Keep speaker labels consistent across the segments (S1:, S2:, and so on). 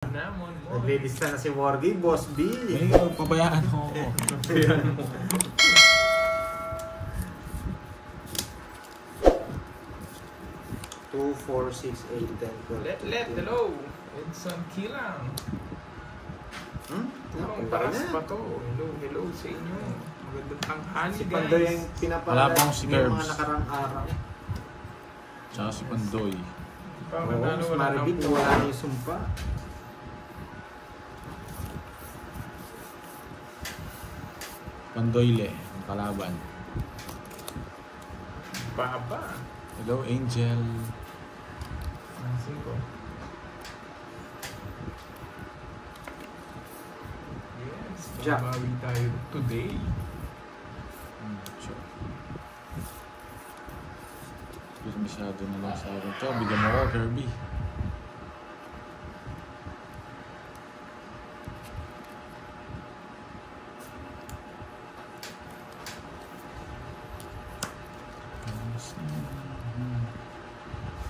S1: Naglilista na si Wargy, Boss B.
S2: Ay, pabayaan mo ako.
S1: Pabayaan mo. Two, 4, 6, 8, 10, 12.
S3: Let, hello. It's Kilang. Tulong paras pa to. Hello sa inyo. Magandang tanghali,
S1: Si
S3: guys.
S1: Pandoy yung pinapalala
S2: Wala pang si
S1: ng
S2: Curbs.
S1: mga nakarang araw.
S2: Tsaka si Pandoy.
S3: Parang
S1: Oo,
S3: ano,
S1: si
S3: wala
S1: Maribit,
S3: nang
S1: wala na yung sumpa.
S2: Pandoy le, ang kalaban.
S3: baba.
S2: Hello, Angel.
S3: Nasin ko. Yes,
S1: Jack.
S3: babawi tayo today.
S2: Sure. Pero masyado na lang sa akin to. Bigyan mo ko, Kirby.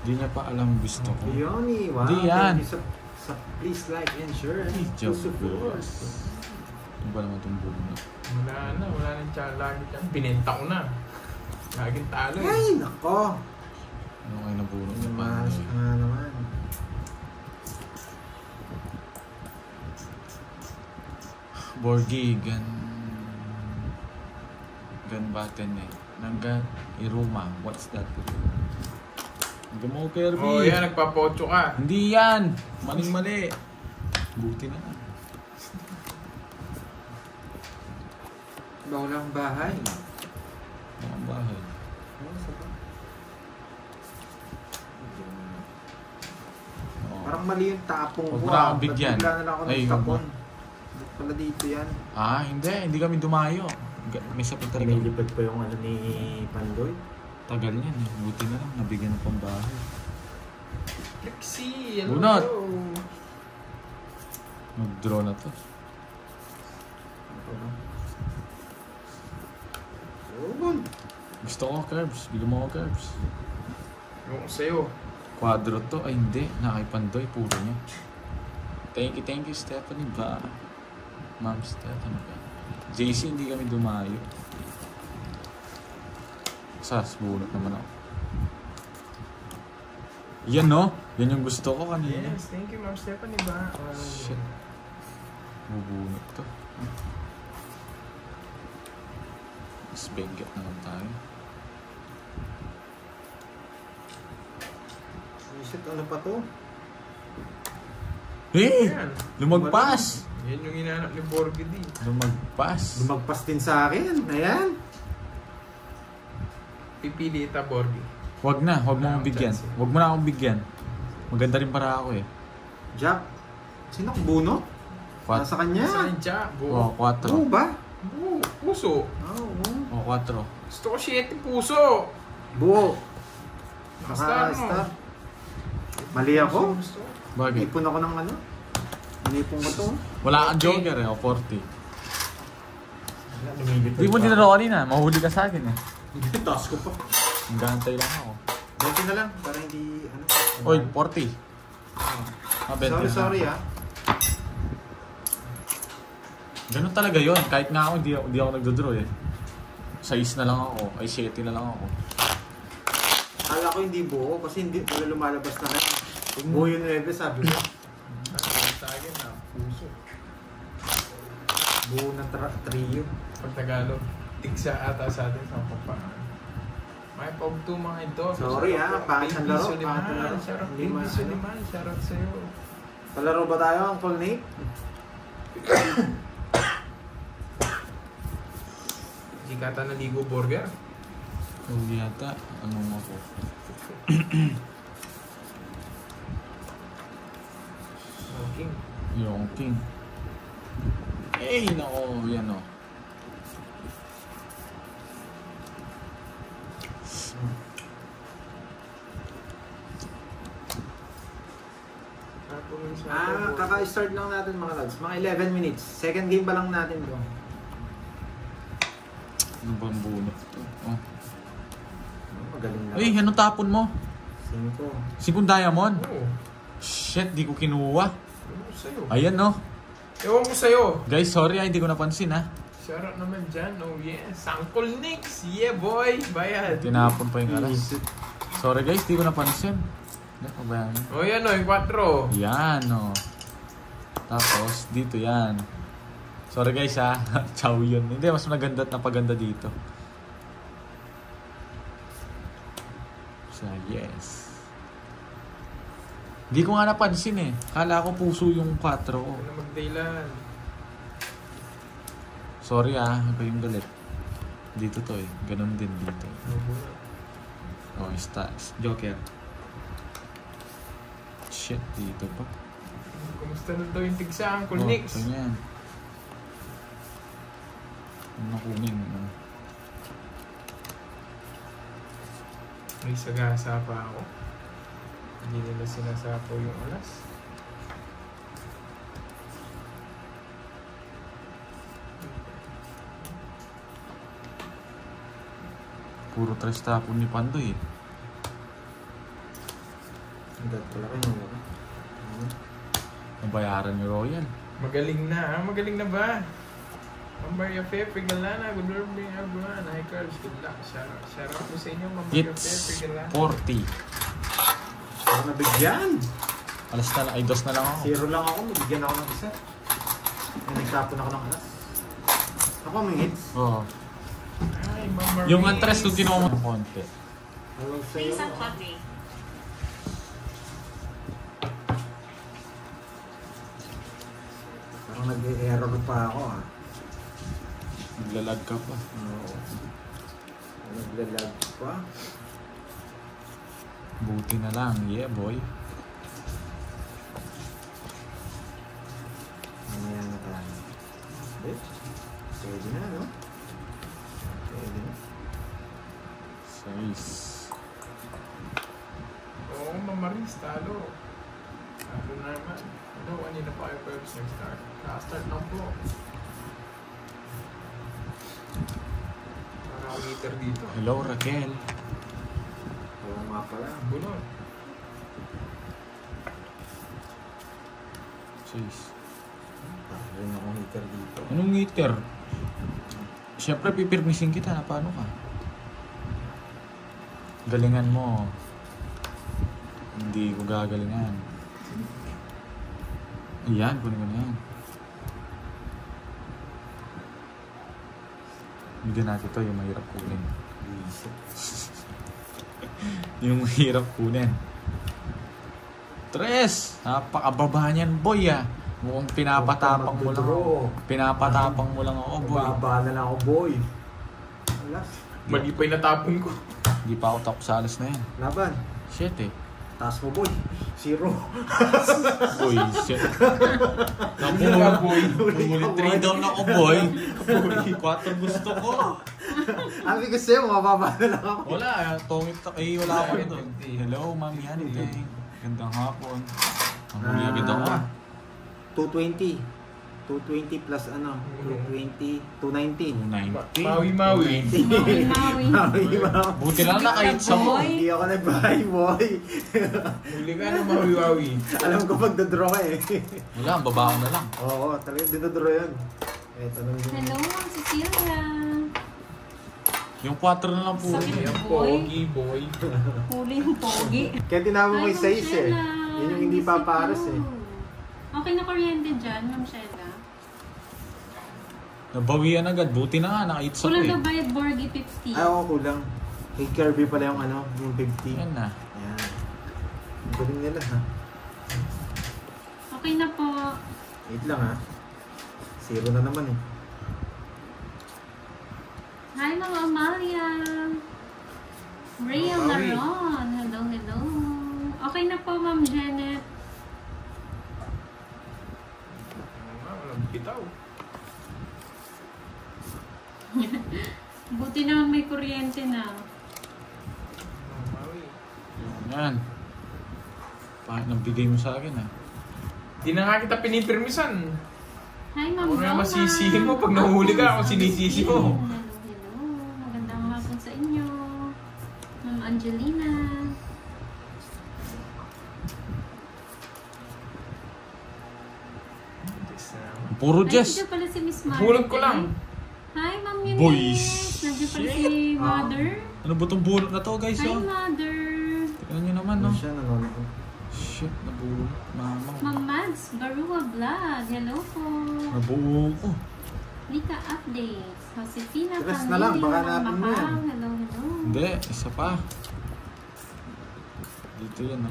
S2: Hindi niya pa alam gusto ko.
S1: Yoni, wow.
S2: Di yan.
S1: Thank you sa please like and share and
S2: Joke
S1: support.
S2: Ano ba naman itong bulo?
S3: Wala nang challenge dyan. Binenta ko na. Laging talo eh.
S1: Ay, nako.
S2: Ano kayo nabulong na pa?
S1: Mas ka nga naman.
S2: Borgi, gun button eh. Nanggan, Iruma. What's that? Hanggang mo, Kirby.
S3: Oh, yan. Nagpapocho ka.
S2: Hindi yan. Maling-mali. Buti na lang.
S1: Bawlang bahay.
S2: Ang bahay. Oo.
S1: Parang mali yung tapong
S2: Huwag
S1: ko.
S2: mo na akong bigyan.
S1: Bigla na lang ako
S2: Ay,
S1: ng
S2: huwag mo.
S1: tapon. Pala dito yan.
S2: Ah, hindi. Hindi kami dumayo. May sapit talaga.
S1: Nilipad pa yung ano ni Pandoy.
S2: Tagal niyan eh. Buti na lang. Nabigyan ng pambahay.
S3: Lexi, hello.
S2: Bunot. Mag-draw na to.
S1: Oh,
S2: Gusto ko curves. Bigyan mo ko curves.
S3: Yung sa'yo.
S2: Quadro to. Ay hindi. Nakaipandoy. Puro niya. Thank you Stephanie ba? Ma'am Stephanie ba? JC hindi kami dumayo. Sas, bunot naman ako. Yan no? Yan yung gusto ko kanina.
S3: Yes, thank you Ma'am Stephanie ba?
S2: Shit. Bubunot to. Mas bengat naman tayo.
S1: shit, ano pa to?
S2: Eh!
S3: Yan.
S2: Lumagpas!
S3: Yan yung hinanap ni Borgedy.
S2: Lumagpas!
S1: Lumagpas din sa akin. Ayan.
S3: Pipili ita Borgy.
S2: Huwag na, huwag mo akong bigyan. Huwag mo na akong bigyan. Maganda rin para ako eh.
S1: Jack. Sino ang bunot? Nasa kanya.
S3: Saan Jack?
S2: Oh, 4.
S1: Oo ba?
S3: Buo. Puso.
S1: Oo.
S2: Oh, 4.
S3: Gusto ko 7 puso.
S1: Buo.
S3: Star mo.
S1: Star. Mali ako.
S3: Gusto ko.
S2: Bagay.
S1: Ipon ako ng ano? Inipon ko to.
S2: Wala kang joker eh, o 40.
S1: Lumilipad
S2: Hindi mo
S1: pa.
S2: dinaro kanina, mahuli ka sa akin eh.
S1: Hindi, taas ko pa.
S2: Hanggang lang ako.
S1: 20 na lang, para hindi, ano.
S2: Oy, 40. Ah, 20 na.
S1: Sorry ah.
S2: Ganun talaga yon. Kahit nga ako, hindi ako nagdodraw eh. 6 na lang ako, ay 7 na lang ako.
S1: Akala ko hindi buo, kasi hindi wala lumalabas na rin. Buo yung 9, sabi ko.
S3: Sa akin na puso.
S1: Buo ng trio.
S3: Pag Tagalog, tigsa ata sa atin sa pampaan. May pag-2 mga ito.
S1: Sorry pangit ang laro. Pangit ang laro.
S3: Shoutout
S1: Hindi
S3: Baby
S1: ma-
S3: Suliman. Shoutout sa'yo.
S1: Palaro ba tayo, Uncle Nate?
S3: Sikata na Ligo Burger.
S2: Hindi yata, ano mo ako.
S3: Okay.
S2: Yung king. Eh, nako, yan o.
S1: Kaka-start lang natin mga lads. Mga 11 minutes. Second game pa lang natin to.
S2: Ano bang bunot to? Oh.
S1: Magaling na.
S2: Uy, anong tapon mo?
S1: 5.
S2: 5 diamond?
S3: Oo.
S2: Shit, di ko kinuha.
S3: Ewan ko sa'yo.
S2: Ayan, no?
S3: Ewan ko sa'yo.
S2: Guys, sorry, hindi ko napansin, ha?
S3: Shoutout naman dyan. Oh yes. Uncle Nix. Yeah boy. Bayad.
S2: Tinapon pa yung alas. Sorry, guys, hindi ko napansin. Hindi, pabayaan.
S3: Oh yan o. Yung 4.
S2: Yan, no? Tapos, dito yan. Sorry, guys, ha? Chow yun. Hindi, mas maganda at napaganda dito. So, yes. Hindi ko nga napansin, eh. Kala ko puso yung 4 ko.
S3: Ano magdaylan?
S2: Sorry, iba yung galit. Dito to, eh. Ganon din dito. Oh, Joker. Shit, dito pa.
S3: Kumusta na daw yung tigsa, Uncle
S2: Oh,
S3: Nix?
S2: ito yan. Ano kunin? Ano?
S3: May sagasa pa ako. Hindi nila sinasapo yung alas.
S2: Puro tres tapon ni Pandoy, eh.
S1: Ang dad pala kayo.
S2: Nabayaran ni Royal.
S3: Magaling na, Magaling na ba? Maria Pepe Galana, good morning everyone. Hi girls, good luck. Shout out po sa inyo, Maria Pepe
S2: It's
S3: Galana.
S2: 40.
S1: Ako nabigyan.
S2: Alas na lang, ay dos na lang ako.
S1: 0 lang ako, nabigyan ako ng isa. May nagtapon ako ng alas. Ako may hits.
S2: Oo.
S3: Hi, Mama
S2: Yung
S3: Reese.
S2: antres doon kinuha mo ng konti.
S1: Hello sa'yo.
S4: Please coffee.
S1: Parang nag-error pa ako
S2: Naglalag ka pa.
S1: Oo. Naglalag pa.
S2: Buti na lang. Yeah, boy.
S1: Mamaya na tayo. Pwede na, no? Pwede na.
S2: 6.
S3: Oo, Mama Reese, talo. Talo naman. Ano, kanina pa kayo Peps nag-start. Naka-start lang po. Para ako meter dito.
S2: Hello, Raquel.
S1: Oo nga pala.
S3: Bunod.
S2: 6.
S1: Parang rin akong hitter dito.
S2: Anong meter? Siyempre, pipirmisin kita na paano ka. Galingan mo. Hindi ko gagalingan. Ayan, kunin ko na yan. Bigyan natin ito yung mahirap kunin. Yung mahirap kunin. 3! Napakababa niyan, boy, ah. Mukhang pinapatapang mo lang ako. Pinapatapang mo lang ako, boy.
S1: Baba na lang ako, boy. Alas.
S3: Mali pa yung natapon ko.
S2: Hindi pa ako tapos sa alas na yan.
S1: Laban.
S2: Shit, eh.
S1: Taas mo, boy. 0.
S2: Boy, shit.
S3: Huli ka, boy.
S2: Umulit 3 down ako, boy. 4 gusto ko.
S1: Sabi ko sa'yo, mababa na lang ako.
S2: Wala, tongit eh, wala ako doon. Hello, Mami Hante. Gandang hapon. Ang huli agad ako.
S1: 220. 220 plus ano? 220. 290.
S2: 290.
S3: Mawi-mawi.
S4: Mawi-mawi.
S1: Mawi-mawi.
S2: Buti lang nakahit sa mo.
S4: Boy.
S1: Hindi ako nag-buy, boy.
S3: Huli ka na mawi-mawi.
S1: Alam ko magdodraw ka eh.
S2: Wala, ang baba ko na lang.
S1: Oo, talagang dinodraw yun. Eto na yun.
S4: Hello, Ma'am Cecilia.
S2: Yung 4 na lang po.
S4: Sakit.
S3: Ayan,
S4: Boy.
S3: pogi boy.
S4: Huli yung pogi.
S1: Kaya tinawag mo
S4: Ay,
S1: yung size eh.
S4: Ma'am Shella.
S1: Yun yung hindi
S4: So
S1: paparas eh.
S4: cute. Okay na kuryente dyan, Ma'am Shella.
S2: Nabawian agad. Buti na nga, naka-8 sa ko
S4: Kulang
S2: eh.
S4: na bayad Borgie 50.
S1: Ay, oo, kulang. Kay Kirby pala yung ano, yung 50.
S2: Yan na.
S1: Ayan. Ang galing nila ha.
S4: Okay na po.
S1: Wait lang ha. 0 na naman eh.
S4: Hi, Ma'am Amalia. Rhea
S3: Mawi.
S4: Laron. Hello, hello. Okay na po, Ma'am Janet.
S3: Walang bitaw.
S4: Buti naman may kuryente na.
S3: Mawi.
S2: Yan. Bakit nabigay mo sa akin, ah?
S3: Di na nga kita pinipirmisan.
S4: Hi, Ma'am
S3: Ako na
S4: Roma.
S3: masisihin mo pag nahuli ka, ako sinisisi mo.
S4: Hello, hello. Magandang hapon sa inyo. Ma'am Angelina.
S3: Next.
S2: Puro
S4: Ay,
S2: Jess.
S4: dito pala si Miss Mary.
S3: Bulog ko lang.
S4: Hi, Ma'am Eunice.
S2: Boys.
S4: Nandiyan pala si Mother.
S2: Ano ba itong bulot na to, guys?
S4: Hi,
S2: Oh?
S4: Mother.
S2: Tingnan nyo naman, no?
S1: Ano siya nanonood?
S2: Shit, nabulot. Mamang.
S4: Ma'am Mads, Barua Vlog. Hello po.
S2: Nabuo ko.
S4: Nika Updates. Josefina
S1: Stress na lang, baka hanapin mo yan.
S4: Hello, hello.
S2: Hindi, isa pa. Dito yan, no?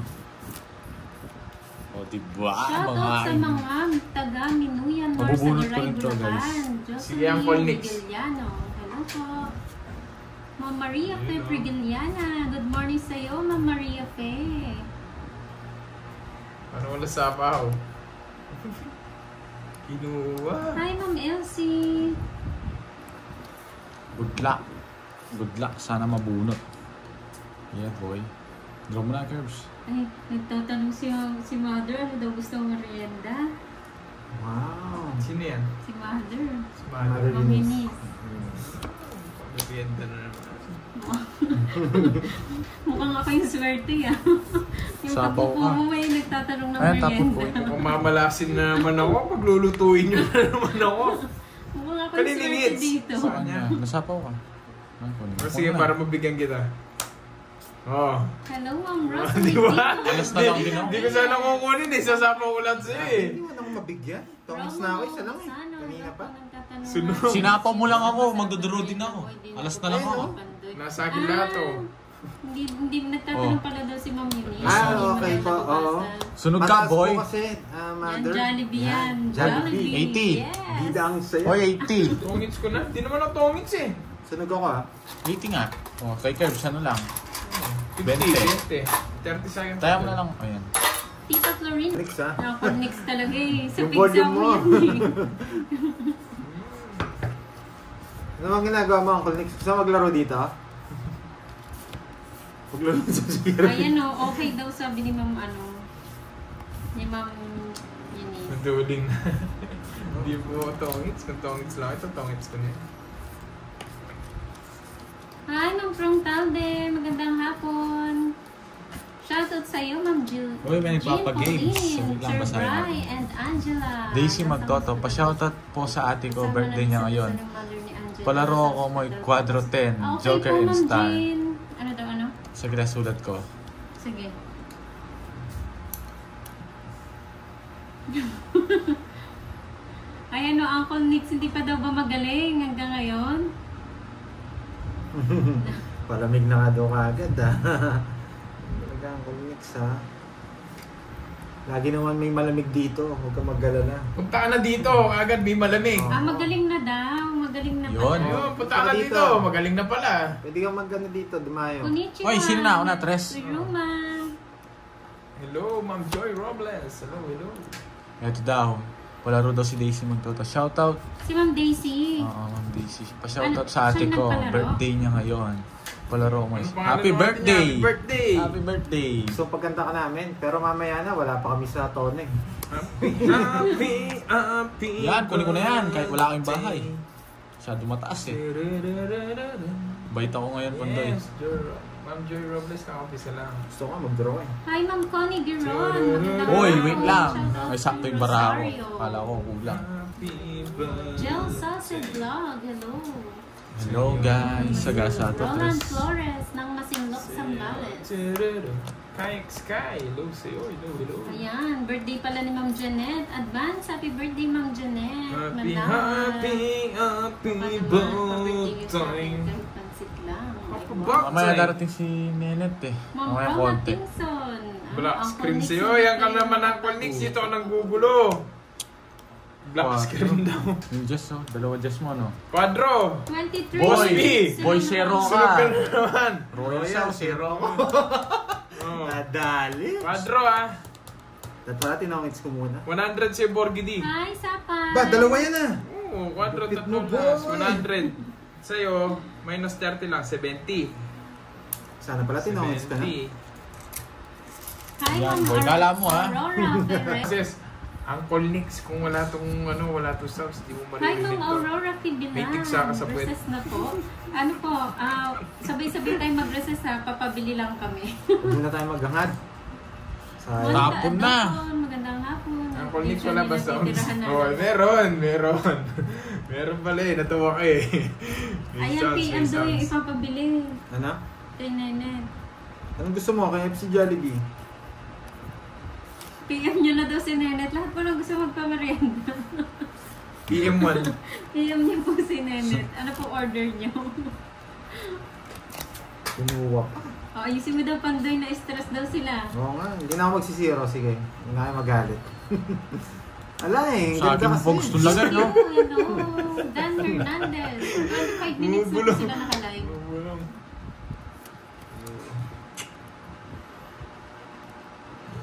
S2: O, diba?
S4: Shoutout sa mga taga Minuyan North sa
S2: Mabubulot ko
S4: Garay,
S2: rin to, guys.
S4: Bulacan.
S3: Sige, ang Paul Nix.
S4: Brigiliano. Hello po. Ma'am Maria Fe Brigiliana. Good morning sa iyo, Ma'am Maria Fe.
S3: Ano wala sapaw? Kinuha.
S4: Hi, Ma'am Elsie.
S2: Good luck. Good luck. Sana mabunot. Yeah, boy. Draw mo na, Curbs.
S4: Ay, nagtatanong si Mother. Ano daw gusto merienda?
S1: Wow.
S3: Sino yan?
S4: Si Mother.
S3: Si Mother.
S1: Mother.
S4: Ma'am Eunice.
S3: Pagbibienda na naman.
S4: Mukhang ako yung swerte ah. Yung
S2: Sabaw
S4: kapupo
S2: ka.
S4: mo may nagtatanong ng
S2: Ay, tapos po.
S4: merienda.
S3: Kung mamalasin na naman ako, paglulutuin nyo na naman ako.
S4: Mukhang ako yung swerte
S3: Kaniningits.
S4: dito.
S2: Sa kanya. Nasapaw ka. Ay, kunin
S3: O
S2: ko
S3: sige,
S2: na.
S3: para mabigyan kita. Oh.
S4: Hello, Ma'am Ross.
S3: Di ba?
S2: Alas na lang din ako.
S3: Di ko sana kukunin eh. Sasapaw ko lang sa'yo eh.
S1: Hindi mo na ako mabigyan. Tongis na ako, isa lang eh. Kanina pa.
S3: Sunod.
S2: Sinapaw mo lang ako. Magdodoro din ako. Alas na lang ako.
S3: Nasa akin lahat oh.
S4: Hindi nagtatanong pala daw si Ma'am Eunice.
S1: Ah,
S4: Hindi mo
S1: okay
S4: na
S1: po,
S4: nababasa.
S1: oo.
S2: Sunog ka,
S1: Mataas
S2: boy.
S1: po kasi,
S4: Yan,
S1: mother.
S4: Jollibee yan.
S1: Jollibee.
S2: 80.
S4: Yes.
S1: Bida ang saya.
S2: Hoy, 80.
S3: Tongits ko na. Di naman ako tongits eh.
S1: Sunog ako ah.
S2: 80 nga. O, kay Curbs, ano lang.
S3: 50,
S2: 20.
S3: 30 seconds.
S2: Tayo mo na lang. Ayan.
S4: Tita Florin.
S1: Nix ah.
S4: Nakakonix talaga eh. Sa
S1: Yung
S4: pizza
S1: volume
S4: mo
S1: mo.
S4: yan eh.
S1: Ano bang ginagawa mo, Uncle Nix? Gusto mo maglaro dito? Maglaro sa siguro.
S4: Ayan o, okay daw sabi ni Ma'am ni Ma'am Eunice.
S3: Naduling na. Hindi po tongits. Kung tongits lang, ito tongits ko na yun.
S4: Hi, Ma'am Prong Talde. Magandang hapon. Shoutout sa iyo, Ma'am Jill.
S2: Uy, may nagpapagames.
S4: Jean
S2: Sabi lang
S4: Pauline,
S2: basahin
S4: Sir
S2: natin.
S4: Bry, and Angela.
S2: Daisy Magtoto, pa-shoutout po sa ate ko, birthday niya ngayon. Palaro ako mo Quadro 10, Joker and Star.
S4: Ano daw, ano?
S2: Sige na, sulat ko.
S4: Sige. Ay, ano, Uncle Nix, hindi pa daw ba magaling hanggang ngayon?
S1: Palamig na nga daw kaagad ah. Talaga, Uncle Nix ah. Lagi naman may malamig dito. Huwag ka mag-alala.
S3: Punta ka na dito. Agad may malamig.
S4: Ah, magaling na daw. Magaling na
S2: Yun.
S4: pala.
S3: Ayun, punta ka na dito. Magaling na pala.
S1: Pwede kang mag-ano dito, dumayo.
S4: Konnichiwa.
S2: Oy, sino na? Una, tres.
S4: Ruma.
S3: Hello, Ma'am Joy Robles. Hello, hello.
S2: Ito daw. Palaro daw si Daisy Magtoto. Shoutout.
S4: Si Ma'am Daisy.
S2: Oo, Ma'am Daisy. Pa-shoutout
S4: Ano,
S2: sa ate
S4: saan
S2: ko.
S4: nagpalaro?
S2: Birthday niya ngayon. Palaro mo.
S3: Ano pangalan
S2: Happy
S3: ng ate niya?
S2: birthday!
S3: Happy birthday!
S2: Happy birthday!
S1: So pagkanta ka namin, pero mamaya na, wala pa kami sa tone.
S3: Happy
S2: Yan, kunin ko na yan. Kahit wala kayong bahay. Masyado mataas eh. Bait ako ngayon, Pandoy.
S3: Yes, Ma'am Joy Robles, naka-office lang.
S1: Gusto ko nga mag-draw eh.
S4: Hi, Ma'am Connie Giron. Magandang
S2: Uy,
S4: araw.
S2: wait lang.
S4: Shoutout
S2: May
S4: to
S2: sakto yung bara ako.
S4: Rosario.
S2: Kala ko kulang.
S3: Happy birthday.
S4: Jill Sausage Vlog. Hello.
S2: Hello guys, sagasa to
S4: Roland
S2: tres.
S4: Flores ng Masinlok, Sambales.
S3: Sky, Sky. Hello sa'yo. Hello, hello.
S4: Ayan, birthday pala ni Ma'am Janet. Advance, happy birthday, Ma'am Janet.
S3: Happy,
S4: Malaman.
S3: happy
S4: Pa-birthday.
S3: birthday.
S4: Pansit lang.
S3: Happy
S4: Like,
S3: birthday.
S2: Mamaya darating si Nenet eh.
S4: Ma'am
S2: Mamaya
S4: Roma
S2: konti.
S4: Pinson.
S3: Black
S4: Ang
S3: screen
S4: Uncle
S3: sa'yo.
S4: Nix
S3: Yan ka
S4: na
S3: naman ang
S4: kayo.
S3: Nix. Dito ako nanggugulo. Black
S2: Wow.
S3: screen daw.
S2: Yung Jess oh, dalawa Jess mo no?
S3: Quadro.
S4: 23.
S2: Boy!
S3: B.
S2: Boy, zero
S3: Sunod ka
S2: ka!
S3: na naman.
S2: Royal zero ako.
S3: Oh.
S1: Nadali.
S3: Quadro ah.
S1: Tatwala, tinawits ko muna.
S3: 100 si Borgidi.
S4: Hi, Sapay.
S1: Ba, dalawa yan ah.
S3: Oo, quadro,
S1: Lupit
S3: tatlo
S1: mo,
S3: plus.
S1: boy.
S3: 100. Sa'yo, minus 30 lang, 70.
S1: Sana pala tinawits ka na.
S3: 70.
S4: Hi,
S2: Yan,
S4: Ma'am
S2: boy, kala mo, ha?
S4: Aurora Perez.
S3: Kasi, Uncle Nix, kung wala tong wala tong subs, di mo
S4: Hi,
S3: maririnig
S4: Ma'am
S3: to.
S4: Aurora Fibilan.
S3: May tigsa ka sa puwet.
S4: Recess na po. Ano po, sabay-sabay tayo mag-recess ha. Papabili lang kami.
S1: Huwag muna tayo maghangad. Sayang.
S2: Hapon na.
S4: Magandang hapon.
S3: Ang Uncle Nick wala ba sounds?
S4: Titirahan na
S3: Oh,
S4: lang.
S3: meron. Meron pala eh, natuwa ka eh. May
S4: Ayan,
S3: sounds,
S4: PM
S3: may
S4: daw yung
S3: sounds.
S4: isang pabili.
S1: Ano?
S4: Kay Nenet.
S1: Anong gusto mo? KFC Jollibee?
S4: PM nyo na daw si Nenet. Lahat po lang gusto magpamerienda.
S3: PM1.
S4: PM niyo po si Nenet. Ano po order niyo?
S1: Kinuha pa.
S4: Oh, ayusin mo daw Pandoy na stress daw sila.
S1: Oo nga, hindi na ako magsisiro. Sige, hindi na kayo magalit. Ala eh,
S2: Sa akin
S1: ganda
S2: po
S1: kasi.
S2: gusto lagay, no?
S4: Dan Hernandez. 25 minutes na po sila nakalive.
S3: Bulong.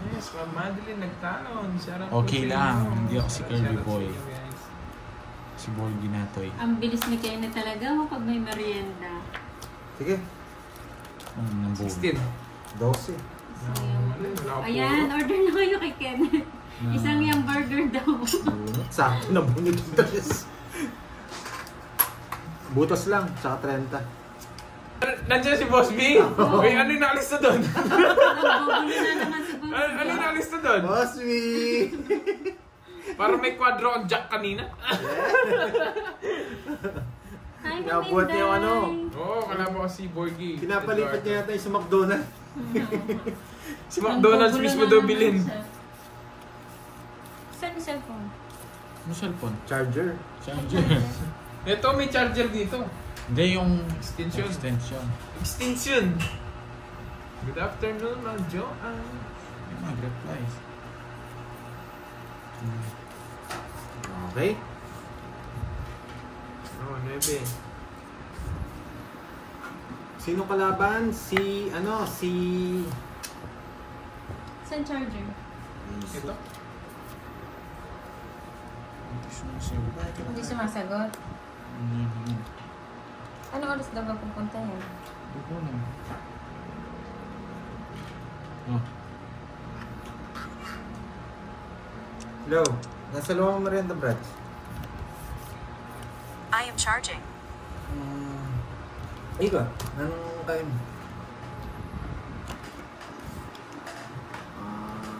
S3: Yes, Ma'am Madeline nagtanong. Sarap
S2: Okay
S3: po sa
S2: lang,
S3: inyo.
S2: hindi ako si
S3: Sarap,
S2: Curly
S3: sarap sa
S2: Boy.
S3: inyo, guys.
S2: Si Boy Ginatoy.
S4: Ang bilis ni Kenneth talaga pag may merienda.
S1: Sige,
S2: Ng buo.
S3: 16.
S1: 12.
S3: Wala po.
S4: Ayan, order na kayo kay Kenneth. Isang yung burger daw.
S1: Bunot. Sakto na bunot ito. Butas lang, tsaka 30.
S3: Nandiyan si Boss B? Uy, ano yung nakalista doon?
S4: Nagbobulo na naman si Boss.
S3: Ano yung nakalista doon?
S1: Boss B!
S3: Parang may quadro ang jack kanina.
S4: Hi,
S1: Nabuhat niya yung ano.
S3: Oo, kalama ko si Borgie.
S1: Pinapalipat niya yata yung sa McDonald's.
S3: Si McDonald's mismo daw bilhin.
S4: Saan yung cellphone?
S2: Ano cellphone?
S1: Charger.
S2: Charger.
S3: Ito, may charger dito.
S2: Hindi yung
S3: Extension. Extension. Good afternoon, Ma'am Joanne.
S2: Yung mga replies.
S1: Okay.
S3: Oh, 9.
S1: Sino kalaban? Si
S4: Saan charger?
S3: Ito.
S4: Hindi sumasagot. Ano oras daw ba pupunta yan?
S2: Oh.
S1: Hello. Nasa luwang merienda, Brad.
S5: I am charging.
S1: Ika, anong kain mo?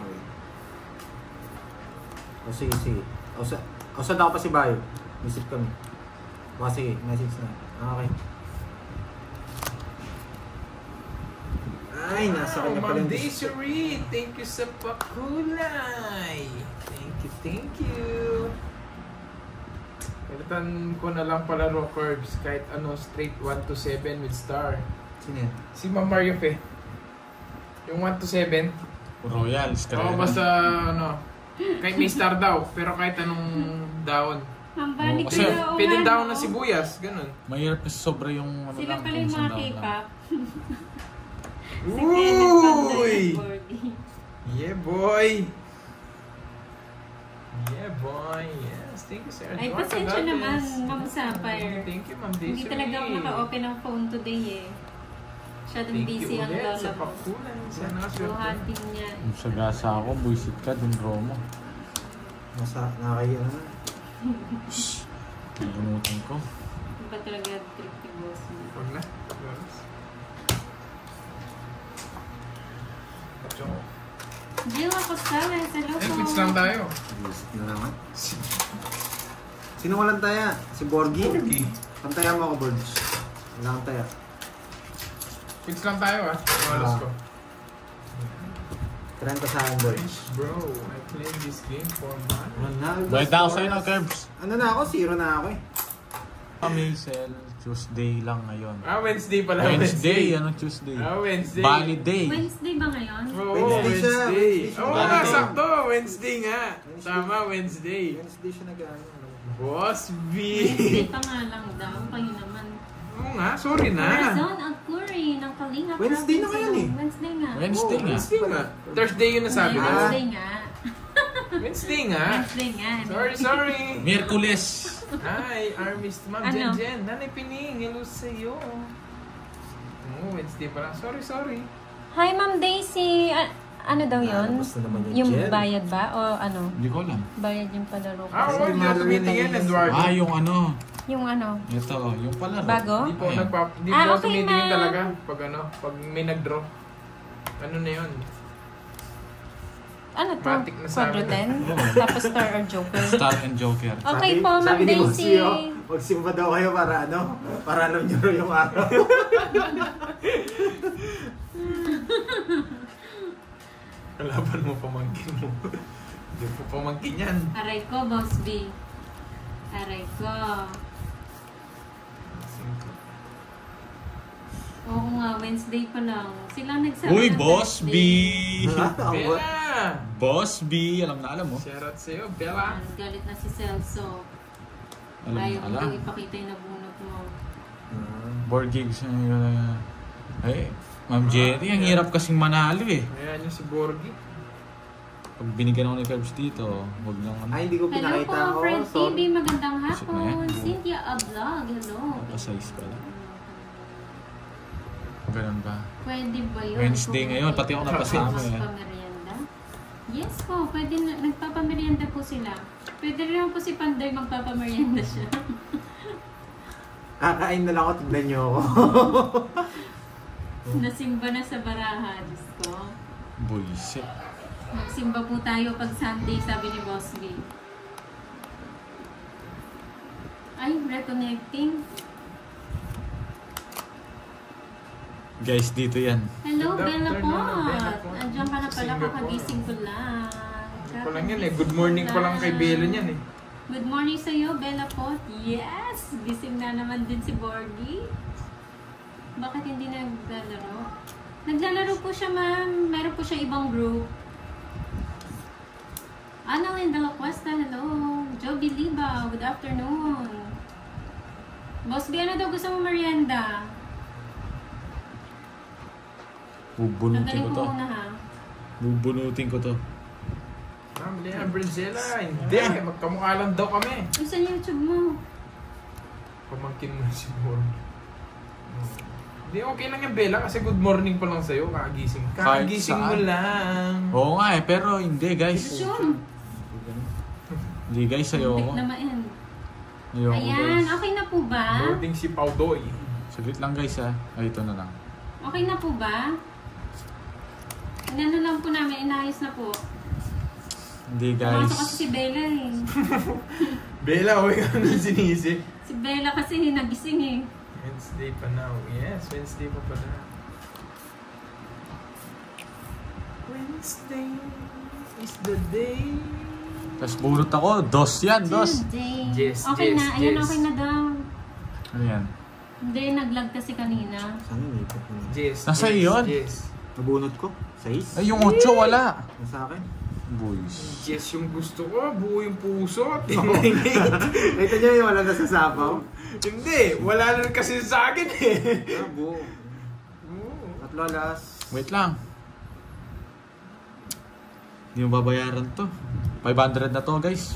S1: Wait. O sige. Ausad ako pa si Bayo. Visit kami. Sige, message na. Okay. Ay, nasa kanya pala
S3: Ma'am
S1: yung
S3: Desiree, thank you sa pakulay. Thank you. Palitan ko na lang pala raw curves kahit ano straight 1 to 7 with star.
S1: Sino yan?
S3: Si Ma'am Mario Fe. Yung 1 to 7.
S2: Royals.
S3: Oo, basta ano. Kahit may star daw, pero kahit anong daon.
S4: Ang balik
S2: Kasi
S4: na
S3: Pwedeng daon na sibuyas, ganun.
S2: Mahirap kasi sobra yung ano
S4: Sila
S2: lang.
S4: pala yung
S2: kung
S4: mga
S2: saan daw lang.
S4: K-pop. Si
S3: Uy!
S4: Kenneth Pandoy at Borgie.
S3: Yeah, boy! Yeah, boy! Yes, thank you, sir.
S4: Ay, pasensya naman, Ma'am Sapphire.
S3: Thank you, Ma'am Desiree.
S4: Hindi talaga ako naka-open ang phone today eh. Masyadong
S3: Thank
S4: busy
S3: you
S4: ang
S3: ulit
S4: lola
S3: sa
S4: mo.
S3: pakulan. Sana kaswerte.
S4: Buhatin niya.
S2: Kung sagasa ako, buisit ka, dun Romo.
S1: Nakakaya naman.
S2: Nabunutin ko.
S4: Ano ba talaga trip ni boss mo?
S3: Huwag na.
S4: Jill Acostales, hello
S3: Eh,
S4: po.
S3: quits lang tayo.
S1: Visit na naman. Sino walang taya? Si Borgie? Pantaya mo ako, Borgie. Wala kang taya.
S3: Quits lang tayo ah. Malas ko.
S1: 30 sa akin, boy.
S3: Bro, I played this game for money.
S1: Ronaldo.
S2: Bayad ako sa'yo na, Curbs.
S1: Ano na ako? 0 na ako eh.
S2: Kami, Sel. Tuesday lang ngayon.
S3: Ah, Wednesday pala.
S2: Wednesday, ano Tuesday?
S3: Ah, Wednesday.
S2: Valid day.
S4: Wednesday ba ngayon?
S3: Oo,
S1: Wednesday siya.
S3: Wednesday.
S1: Wednesday
S3: Oo
S1: siya.
S3: nga,
S2: Valid.
S3: sakto. Wednesday nga.
S1: Wednesday.
S3: Tama, Wednesday.
S1: Wednesday siya nag-ano.
S3: Boss B.
S4: Wednesday pa nga lang daw. Kayo naman.
S3: Oo nga, sorry na.
S4: Corazon Alcuri ng Kalinga
S1: Wednesday na
S4: Province.
S1: ngayon eh.
S4: Wednesday nga.
S2: Wednesday nga.
S3: Wednesday nga. Thursday yun nasabi
S4: Hindi,
S3: ko.
S4: Wednesday nga.
S3: Wednesday nga.
S4: Wednesday nga.
S3: Sorry.
S2: Miyerkules.
S3: Hi, Armist. Ma'am
S4: Ano?
S3: Jen. Nanay Pining, hello sa'yo. Oo, Wednesday pala. Sorry.
S6: Hi, Ma'am Daisy. Ano daw yun?
S1: Lalabas na naman
S6: Yung
S1: Jen.
S6: bayad ba? O ano?
S2: Hindi ko alam.
S6: Bayad yung palaro ko.
S3: Ah, huwag niyo tumitingin, Eduardo.
S2: Ah, yung ano.
S6: Yung ano?
S2: Ito, yung palaro.
S6: Bago?
S3: Hindi po
S2: Ayan.
S3: hindi po
S6: okay,
S3: tumitingin
S6: ma'am.
S3: talaga pag pag may nag-draw. Ano na 'yon?
S6: Ano to?
S3: Matik na sa akin.
S6: Quadro 10? Tapos Star or Joker?
S2: Star and Joker.
S6: Okay po, Ma'am
S1: Sabi ni Bossy,
S6: Daisy.
S1: oh, magsimba daw kayo para ano? Para alam nyo yung araw.
S3: Kalaban mo pamangkin mo. Hindi po pamangkin yan.
S4: Aray ko, Boss B. Aray ko. Oo nga, Wednesday pa lang. Sila nagsabi
S2: Uy,
S4: ng
S2: Boss B!
S4: Thursday.
S3: Bella!
S2: Boss B! Alam na alam mo.
S3: Shoutout sa'yo, Bella.
S4: Ayan, galit na si Celso.
S2: Alam
S4: Ayaw
S2: na
S4: mo daw
S2: alam.
S4: ipakita yung nabunot mo.
S2: Board gigs. Ay, Ma'am Jerry, ang hirap kasing manalo eh.
S3: Ayan yung si Borgie.
S2: Pag binigyan ako ni Curbs dito, huwag nang ano.
S1: Ay, hindi ko
S4: Hello
S1: pinakita
S4: po,
S1: ako.
S4: Friend
S1: Sorry.
S4: TV. Magandang
S2: Isip na yan.
S4: hapon. Cynthia Ablog. Hello.
S2: Napasize pala. Ganun ba?
S4: Pwede ba yun?
S2: Wednesday
S4: Kung
S2: ngayon, pati ako napasama eh.
S4: magpamerienda? Yes po, pwede na, nagpapamerienda po sila. Pwede rin po si Pandoy magpapamerienda siya.
S1: Kakain na lang ako, tignan nyo ako.
S4: Nasimba na sa baraha, Diyos ko.
S2: Buisit.
S4: Magsimba po tayo pag Sunday, sabi ni Boss B. Ay, reconnecting.
S2: Guys, dito yan.
S4: Hello,
S3: Good
S4: Bella
S3: afternoon,
S4: Pot.
S3: Bella Pot.
S4: Andiyan ka na
S3: Sa
S4: pala,
S3: Singapore.
S4: kakagising ko lang.
S3: Pa lang yan eh. Good morning pa lang kay Bella niyan eh.
S4: Good morning sa'yo, Bella Pot. Yes! Gising na naman din si Borgie. Bakit hindi naglalaro? Naglalaro po siya, ma'am. Meron po siya ibang group. Annalyn de la Cuesta, hello. Joby Liba, good afternoon. Boss B, ano daw gusto mo merienda?
S2: Bubunutin
S4: Nagaling
S2: ko
S4: ko
S2: to.
S4: muna ha.
S2: Bubunutin ko to.
S3: Ma'am Lea Brazela, hindi. Magkamukha lang daw kami.
S4: Ano sa YouTube mo?
S3: Pamangkin mo si Borgie. Hindi, okay lang yan, Bella, kasi good morning pa lang sa'yo. Kakagising.
S2: Kahit
S3: Kakagising mo
S2: saan.
S3: lang.
S2: Oo nga eh, pero hindi guys.
S4: Zoom.
S2: Hindi guys, ayoko.
S4: Tik na ma-end.
S2: Ayoko
S4: Ayan,
S2: guys.
S4: okay na po ba?
S3: Boarding si Paudoy.
S2: Saglit lang guys ha. Ay, ito na lang.
S4: Okay na po ba? Inano lang po namin, inayos na po.
S2: Hindi
S4: Pumasok kasi
S2: guys.
S4: si Bella eh.
S3: Bella, huwag ka na sinisi.
S4: Si Bella kasi nagising eh.
S3: Wednesday pa now. Yes, Wednesday pa pala. Wednesday is the day.
S2: Tapos bunot ako. Dos yan, dos.
S4: Tuesday.
S3: Yes,
S4: Okay
S3: yes,
S4: na, ayun
S3: yes.
S4: okay na daw.
S2: Ano yan?
S4: Hindi, naglag kasi kanina.
S1: Saan yung ipot mo?
S3: Yes.
S2: Nasa
S3: yes,
S2: iyon?
S3: Yes.
S1: Nabunot ko? 6?
S2: Ay, yung 8 wala.
S1: Nasa akin?
S2: Boys.
S3: Yes, yung gusto ko. Buo yung puso.
S1: Nakita nyo yung wala nasa sapaw?
S3: Hindi. Wala na kasi sa akin eh.
S1: Ah, buo.
S3: Oo.
S1: Tatlo alas.
S2: Wait lang. Hindi mo babayaran to. 500 na to guys.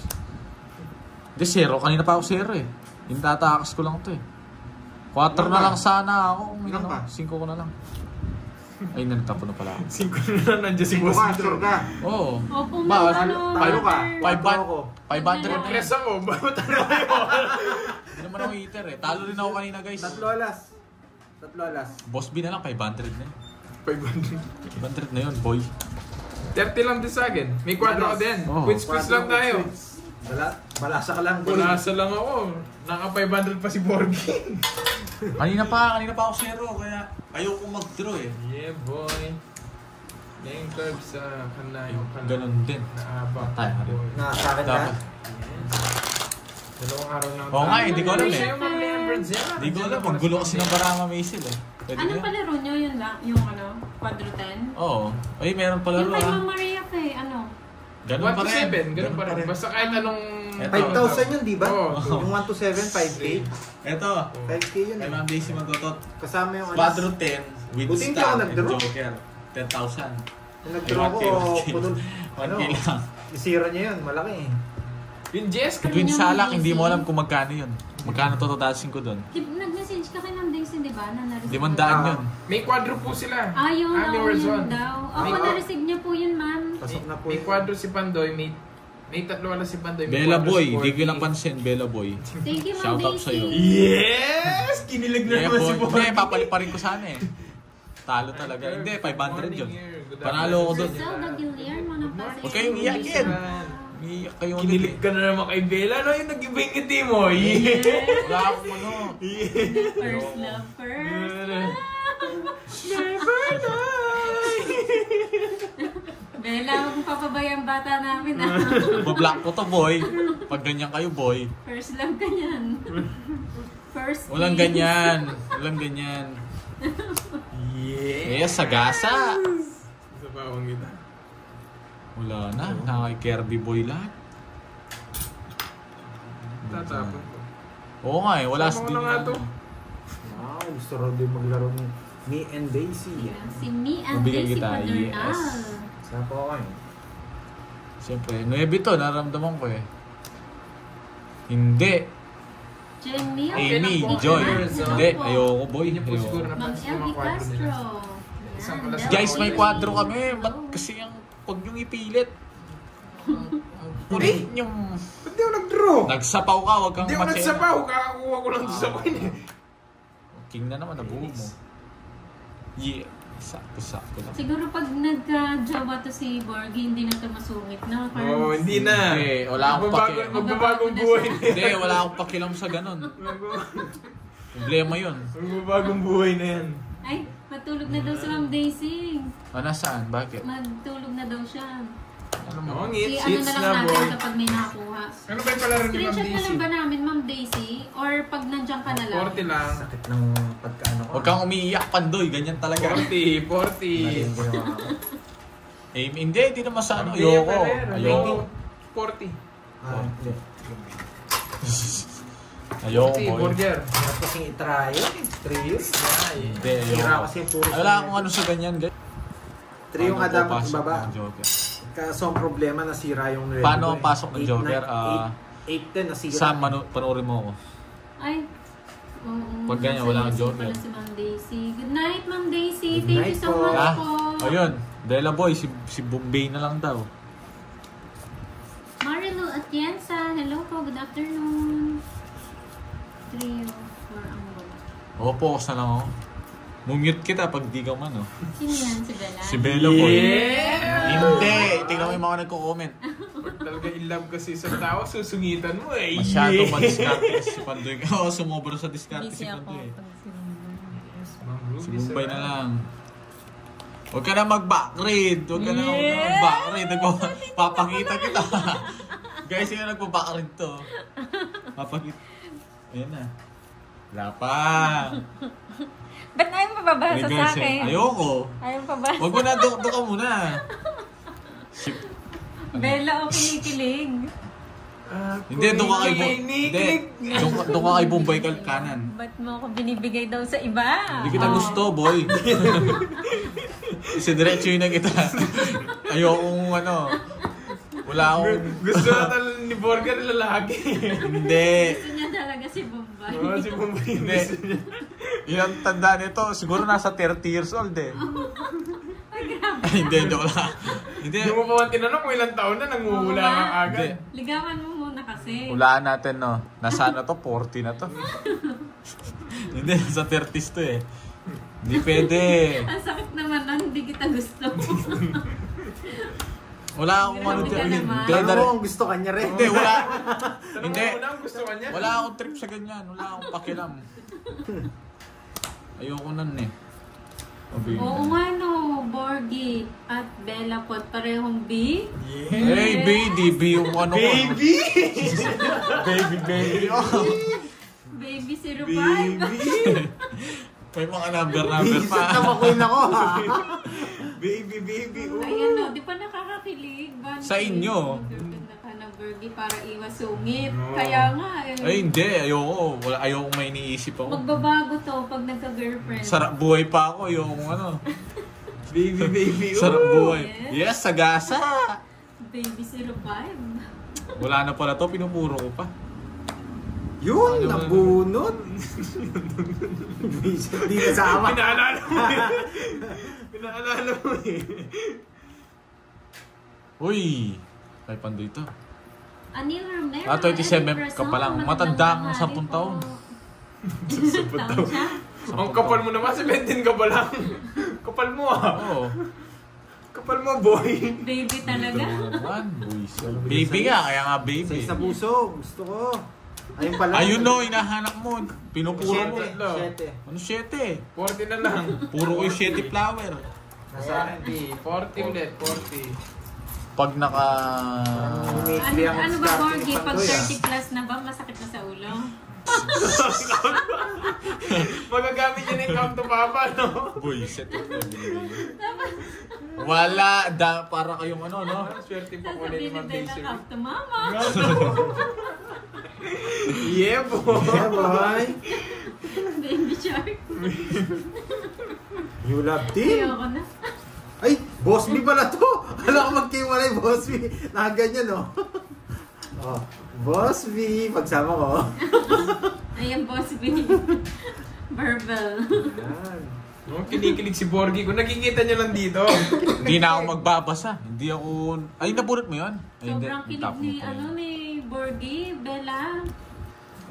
S2: Hindi, 0. Kanina pa ako 0 eh. Yung tatakas ko lang to eh. 4
S1: Ilan
S2: na
S1: ba?
S2: lang sana ako.
S1: Ilan pa?
S2: 5 ko na lang. Ay, nagtapo na pala ako.
S3: 5 na nandiyan si Boss
S1: Buka,
S3: Pedro.
S1: sure ka.
S2: Oo.
S4: Opo,
S2: Ba,
S4: ma'am,
S1: Talo
S4: ano,
S1: ka.
S2: Five
S1: 4 ako.
S2: 500 na
S3: Press
S2: yan.
S3: ako. Bakit ano kayo?
S2: Hindi naman ako eater eh. Talo rin ako kanina guys.
S1: Tatlo alas. Tatlo alas.
S2: Boss B na lang, 500 na yun.
S3: 500.
S2: 500 na yun, boy.
S3: 30 lang din sa akin. May kwadro ka din.
S2: Oo.
S3: Quiz lang tayo.
S1: Balasa ka lang.
S3: Bulasa lang ako. Naka 500 pa si Borgie.
S2: Kanina pa ako 0. Kaya ayoko mag-draw eh.
S3: Yeah, boy. Yung curve sa kanayo ka na.
S2: Ganun din.
S3: Naabang.
S2: Tayo,
S3: boy.
S1: Sa akin na.
S2: Dapat.
S3: Dalawang araw na.
S2: Oo nga, hindi ko alam eh.
S3: Sa'yo, Ma'am Lea Brazela.
S2: Hindi ko alam, maggulo kasi ng Barama Maisel eh. Pwede
S4: Anong
S2: ba?
S4: palaro nyo yun lang? Yung ano, quadro 10?
S2: Oo. Ay, meron pala
S4: Yung
S2: ro
S4: kay
S2: ah.
S4: Ma'am Maria kay ano?
S2: Ganun
S3: 1
S2: pa
S3: to
S2: rin.
S3: 7, ganun pa rin. Basta kahit anong...
S2: Eto.
S1: 5,000 yun, di ba?
S3: Oo.
S1: Yung 1 to 7, 5K.
S2: Eto.
S1: 5K yun
S2: Kay
S1: eh.
S2: Ma'am Daisy Magotot.
S1: Kasama yung
S2: Squadro 10 with
S1: Buti hindi
S2: Star
S1: ako
S2: and
S1: nag-draw.
S2: Joker. 10,000.
S1: Yung nag-draw ko, punol.
S2: 1K lang.
S1: Isira niya yun, malaki eh.
S3: Yung Jess,
S2: Twin
S4: Yung
S2: Salak,
S4: Daisy.
S2: hindi mo alam kung magkano yun. Magkano to tatasin ko doon.
S4: Nag-message ka kay Ma'am Daisy, di ba? Na na-receive
S2: 500 yun.
S3: may kwadro po sila.
S4: Yun,
S3: Ami
S4: oo,
S3: Warzone.
S4: yun daw.
S3: May-
S4: Opo, na-receive niya po yun, ma'am.
S1: Pasok na po
S3: May
S1: yun.
S3: kwadro si Pandoy, may tatlo wala si Pandoy. may
S2: Bella
S3: kwadro
S2: Boy,
S3: si
S2: hindi ko
S3: Borgie.
S2: lang pansin. Bella Boy.
S4: Thank you, Ma'am
S2: Shout out
S4: Daisy.
S2: sa'yo.
S3: Yes! Kinilig na
S2: Kaya
S3: naman
S2: po,
S3: si
S2: hindi,
S3: Borgie.
S2: papalit pa rin ko sana eh. Talo talaga. Hindi, 500 yun. Panalo ako doon.
S4: Zelda Guillermo na po.
S2: Huwag kayong iyakin. Iiyak kayo.
S3: Kinilig ka na naman kay Bella. Ano yung nag-iba yung ngiti mo?
S2: Wala akong ano.
S4: First love, first love.
S3: Never die.
S4: Bella, huwag mo papabayang bata namin.
S2: Bablock ko to, boy. Pag ganyan kayo, boy.
S4: First love ka niyan. First
S2: Walang
S4: kiss.
S2: ganyan. Walang ganyan.
S3: Yeah.
S2: Sagasa.
S3: Sa bawang kita.
S2: Wala na. Nakakay Kirby boy lahat.
S3: Tatapon ko.
S2: Oo nga eh. Wala
S3: Tama ko na nga to.
S1: Wow, gusto rin din maglaro ni Me and Daisy.
S4: Si me and
S2: Mabigyan
S4: Daisy
S2: kita,
S4: Padernal.
S2: yes.
S1: Saan po ako eh?
S2: Siyempre, 9 to. Naramdaman ko eh. Hindi.
S4: Jamie,
S2: Amy,
S3: lang po.
S2: Joy.
S3: Yes,
S2: Hindi. Ayoko boy.
S3: Hindi po siguro
S2: Ayoko.
S4: Ma'am
S3: napansin yung
S4: Elvie
S3: mga kwadro nila.
S4: Castro.
S3: Isang
S4: Yan,
S3: alas-
S4: Del
S2: Guys, may
S4: Rey.
S2: kwadro kami. Ba't kasi yung pag yung ipilit? Kulit yung...
S3: Ba't di ako nag-draw?
S2: Nagsapaw ka, wag kang
S3: Hindi ako
S2: matsena.
S3: nagsapaw. Kakakuha ko lang doon sa coin eh.
S2: King na naman, nabuo mo. Yeah. Sakto-sakto lang.
S4: Siguro pag nagka-jowa to si Borgie, hindi na ito masungit, no?
S3: Oo, hindi na.
S2: Hindi, wala akong paki...
S3: Magbabagong buhay na
S2: Hindi, wala akong pakilam sa ganun. Problema yun.
S3: Magbabagong buhay na yan.
S4: Ay, matulog na daw si Ma'am Daisy.
S2: Nasaan? Bakit?
S4: Magtulog na daw siya.
S2: Ano mo?
S3: Oo,
S4: Si
S3: ngits,
S4: ano
S3: hits
S4: na
S3: na
S4: lang natin
S3: boy.
S4: kapag may nakakuha.
S3: Ano ba yung palaro ni Ma'am
S4: Screenshot na
S3: Daisy?
S4: lang ba namin, Ma'am Daisy? Or pag nandiyan ka na lang?
S3: 40 lang.
S1: Sakit ng pagkaano ko.
S2: Huwag kang umiiyak, Pandoy. Ganyan talaga.
S3: 40.
S1: Mali yung ginawa ko.
S2: Eh, hindi naman sa ano. Ayoko. Ayoko.
S3: 40.
S1: Hindi.
S2: Ayoko,
S3: 40,
S2: boy.
S3: burger.
S1: Hirap kasing itry yun. 3 yun.
S2: Hindi,
S1: Hira
S2: ayoko.
S1: kasi puro
S2: Wala akong ano sa ganyan, guys.
S1: 3 yung
S2: Paano
S1: Adam
S2: po
S1: at
S2: pasok
S1: baba.
S2: ng Joker?
S1: Kaso ang problema, nasira yung red.
S2: Paano ang pasok ng Joker?
S1: 8-10, nasira.
S2: Sam, panoorin mo ako.
S4: Ay. Oo.
S2: Pag ganyan, wala kang
S4: Nasa
S2: Joker.
S4: pala si Ma'am Daisy. Good night, Ma'am Daisy.
S1: Good
S4: Thank
S1: night
S4: you so
S1: po.
S4: much
S2: Ah,
S4: po.
S2: ayun. Bella Boy, si Bombay na lang daw.
S4: Marilu Atienza. Hello po. Good afternoon. 3 or ang
S2: Oo, focus na lang ako. Mumute kita pag di ka man, oh.
S4: Sino yan? Si Bella?
S2: Si Bella Boy.
S3: Yeah!
S2: Hindi! Tingnan mo yung mga nagko-comment.
S3: Pag talaga in love kasi sa tao, susungitan mo eh.
S2: Masyado
S3: Yeah!
S2: madiskarte si Pandoy. Oo, sumobra sa diskarte si
S6: Busy ako.
S2: Pandoy.
S6: Pag
S2: Si Bombay na lang. Huwag ka na mag-backread. Huwag ka na mag-backread. Papakita kita. Guys, yung nagpa-backread to. Papakita. Ayan na. Wala pa.
S6: Ba't ayaw mo pabasa sa akin?
S2: Ayoko.
S6: Ayaw mo pabasa.
S2: Huwag mo na. Doon ka muna.
S4: Bella o kinikilig?
S2: Hindi, doon ka kay Bombay. Hindi.
S3: Kinikilig.
S2: Doon ka kay Bombay kanan.
S6: Ba't mo ako binibigay daw sa iba?
S2: Hindi kita gusto, boy. Isa-diretso yun na kita. Ayokong ano. Wala akong...
S3: Gusto na talaga ni Burger lalaki.
S2: Hindi.
S4: Gusto niya talaga si Bombay.
S3: Oo, si Bombay yung
S2: Hindi.
S3: gusto niya.
S2: Yung tanda nito, siguro nasa 30 years old eh.
S4: Ay, grabe.
S2: Hindi, joke lang. Hindi.
S3: Hindi mo pa man tinanong kung ilang taon na, nanguhula
S4: Oo,
S3: ka
S4: ba?
S3: agad.
S4: Ligawan mo muna kasi.
S2: Hulaan natin, no? Nasa ano to? 40 na to. Hindi, nasa 30s to eh. Hindi pwede.
S4: Ang sakit naman nun, hindi kita gusto.
S2: Wala akong ano
S4: Grabe ka
S2: dyan.
S4: naman.
S2: Hindi,
S1: Ano mo ang gusto kanya rin?
S2: Hindi, wala.
S3: Tanong
S2: Hindi.
S3: mo muna ang gusto ka niya.
S2: Wala akong trip sa ganyan. Wala akong pakilam. Ayoko nun eh.
S4: Oo nga no, Borgie at Bella Pot, parehong B.
S2: Hey, baby, B yung ano ko.
S3: Baby!
S2: Baby. Oh.
S4: Baby 05.
S2: May mga number
S1: Visit
S2: pa.
S1: na makuin ako ha.
S3: Baby.
S4: Ay ano, di pa nakakakilig. Ba?
S2: Sa inyo.
S4: Maganda ka ng Borgie para iwas sungit.
S3: Oo.
S4: Kaya nga eh.
S2: Ay, hindi. Ayoko. Ayoko may iniisip ako.
S4: Magbabago to pag nagka-girlfriend.
S2: Sarap buhay pa ako. Ayoko ano.
S3: Baby.
S2: Sarap buhay.
S4: Yes.
S2: Yes, sagasa.
S4: Baby 05.
S2: Wala na pala to. Pinupuro ko pa.
S1: Yun,
S2: Ano,
S1: nabunot. Di kasama.
S3: Pinaalala mo eh.
S2: Uy. Kay Pandoy to.
S4: Anil Romero.
S2: 27
S4: Eric
S2: ka pa lang.
S4: Rason,
S2: Matanda kang
S4: magandang
S2: 10 taon.
S4: Taon siya?
S3: Ang kapal mo naman, 17 ka pa lang. Kapal mo ah.
S2: Oo.
S3: Kapal mo, boy.
S4: Baby talaga.
S2: Baby nga, kaya nga baby.
S1: Sa puso, gusto ko. Ayun pala.
S2: Ayun no, hinahanap mo. Pinupuro mo.
S1: 7.
S2: Ano 7?
S3: 40 na lang.
S2: Puro ko yung 7 flower.
S1: Nasa akin.
S3: 40 ulit, 40.
S2: Pag naka...
S4: Ano ba, Borgie? Pag 30 plus na ba, masakit na sa ulo?
S3: Magagamit yun yung count to papa, no?
S2: Boy, set up. Wala. Para kayong ano, no?
S3: Swerte po ko
S4: Sasabihin
S3: ulit
S4: ni Bella,
S3: Monday.
S4: count to mama.
S3: Yeah, boy.
S1: Yeah, boy.
S4: Baby shark.
S1: You love team.
S4: Ayoko na.
S1: Ay, Boss B pala to. Alam ko magkiwalay, Boss B. Nakaganyan, no? Oh, Boss B. Pagsama ko.
S4: Ayan, Boss B. Verbal.
S1: Yan.
S3: No, kinikilig si Borgie. Kung nakikita niyo lang dito.
S2: Hindi na ako magbabasa. Hindi ako... Ay, napulot mo yun? Ay, hindi.
S4: Sobrang kilig
S2: Tap mo
S4: ni,
S2: pa yun.
S4: ni Borgie, Bella.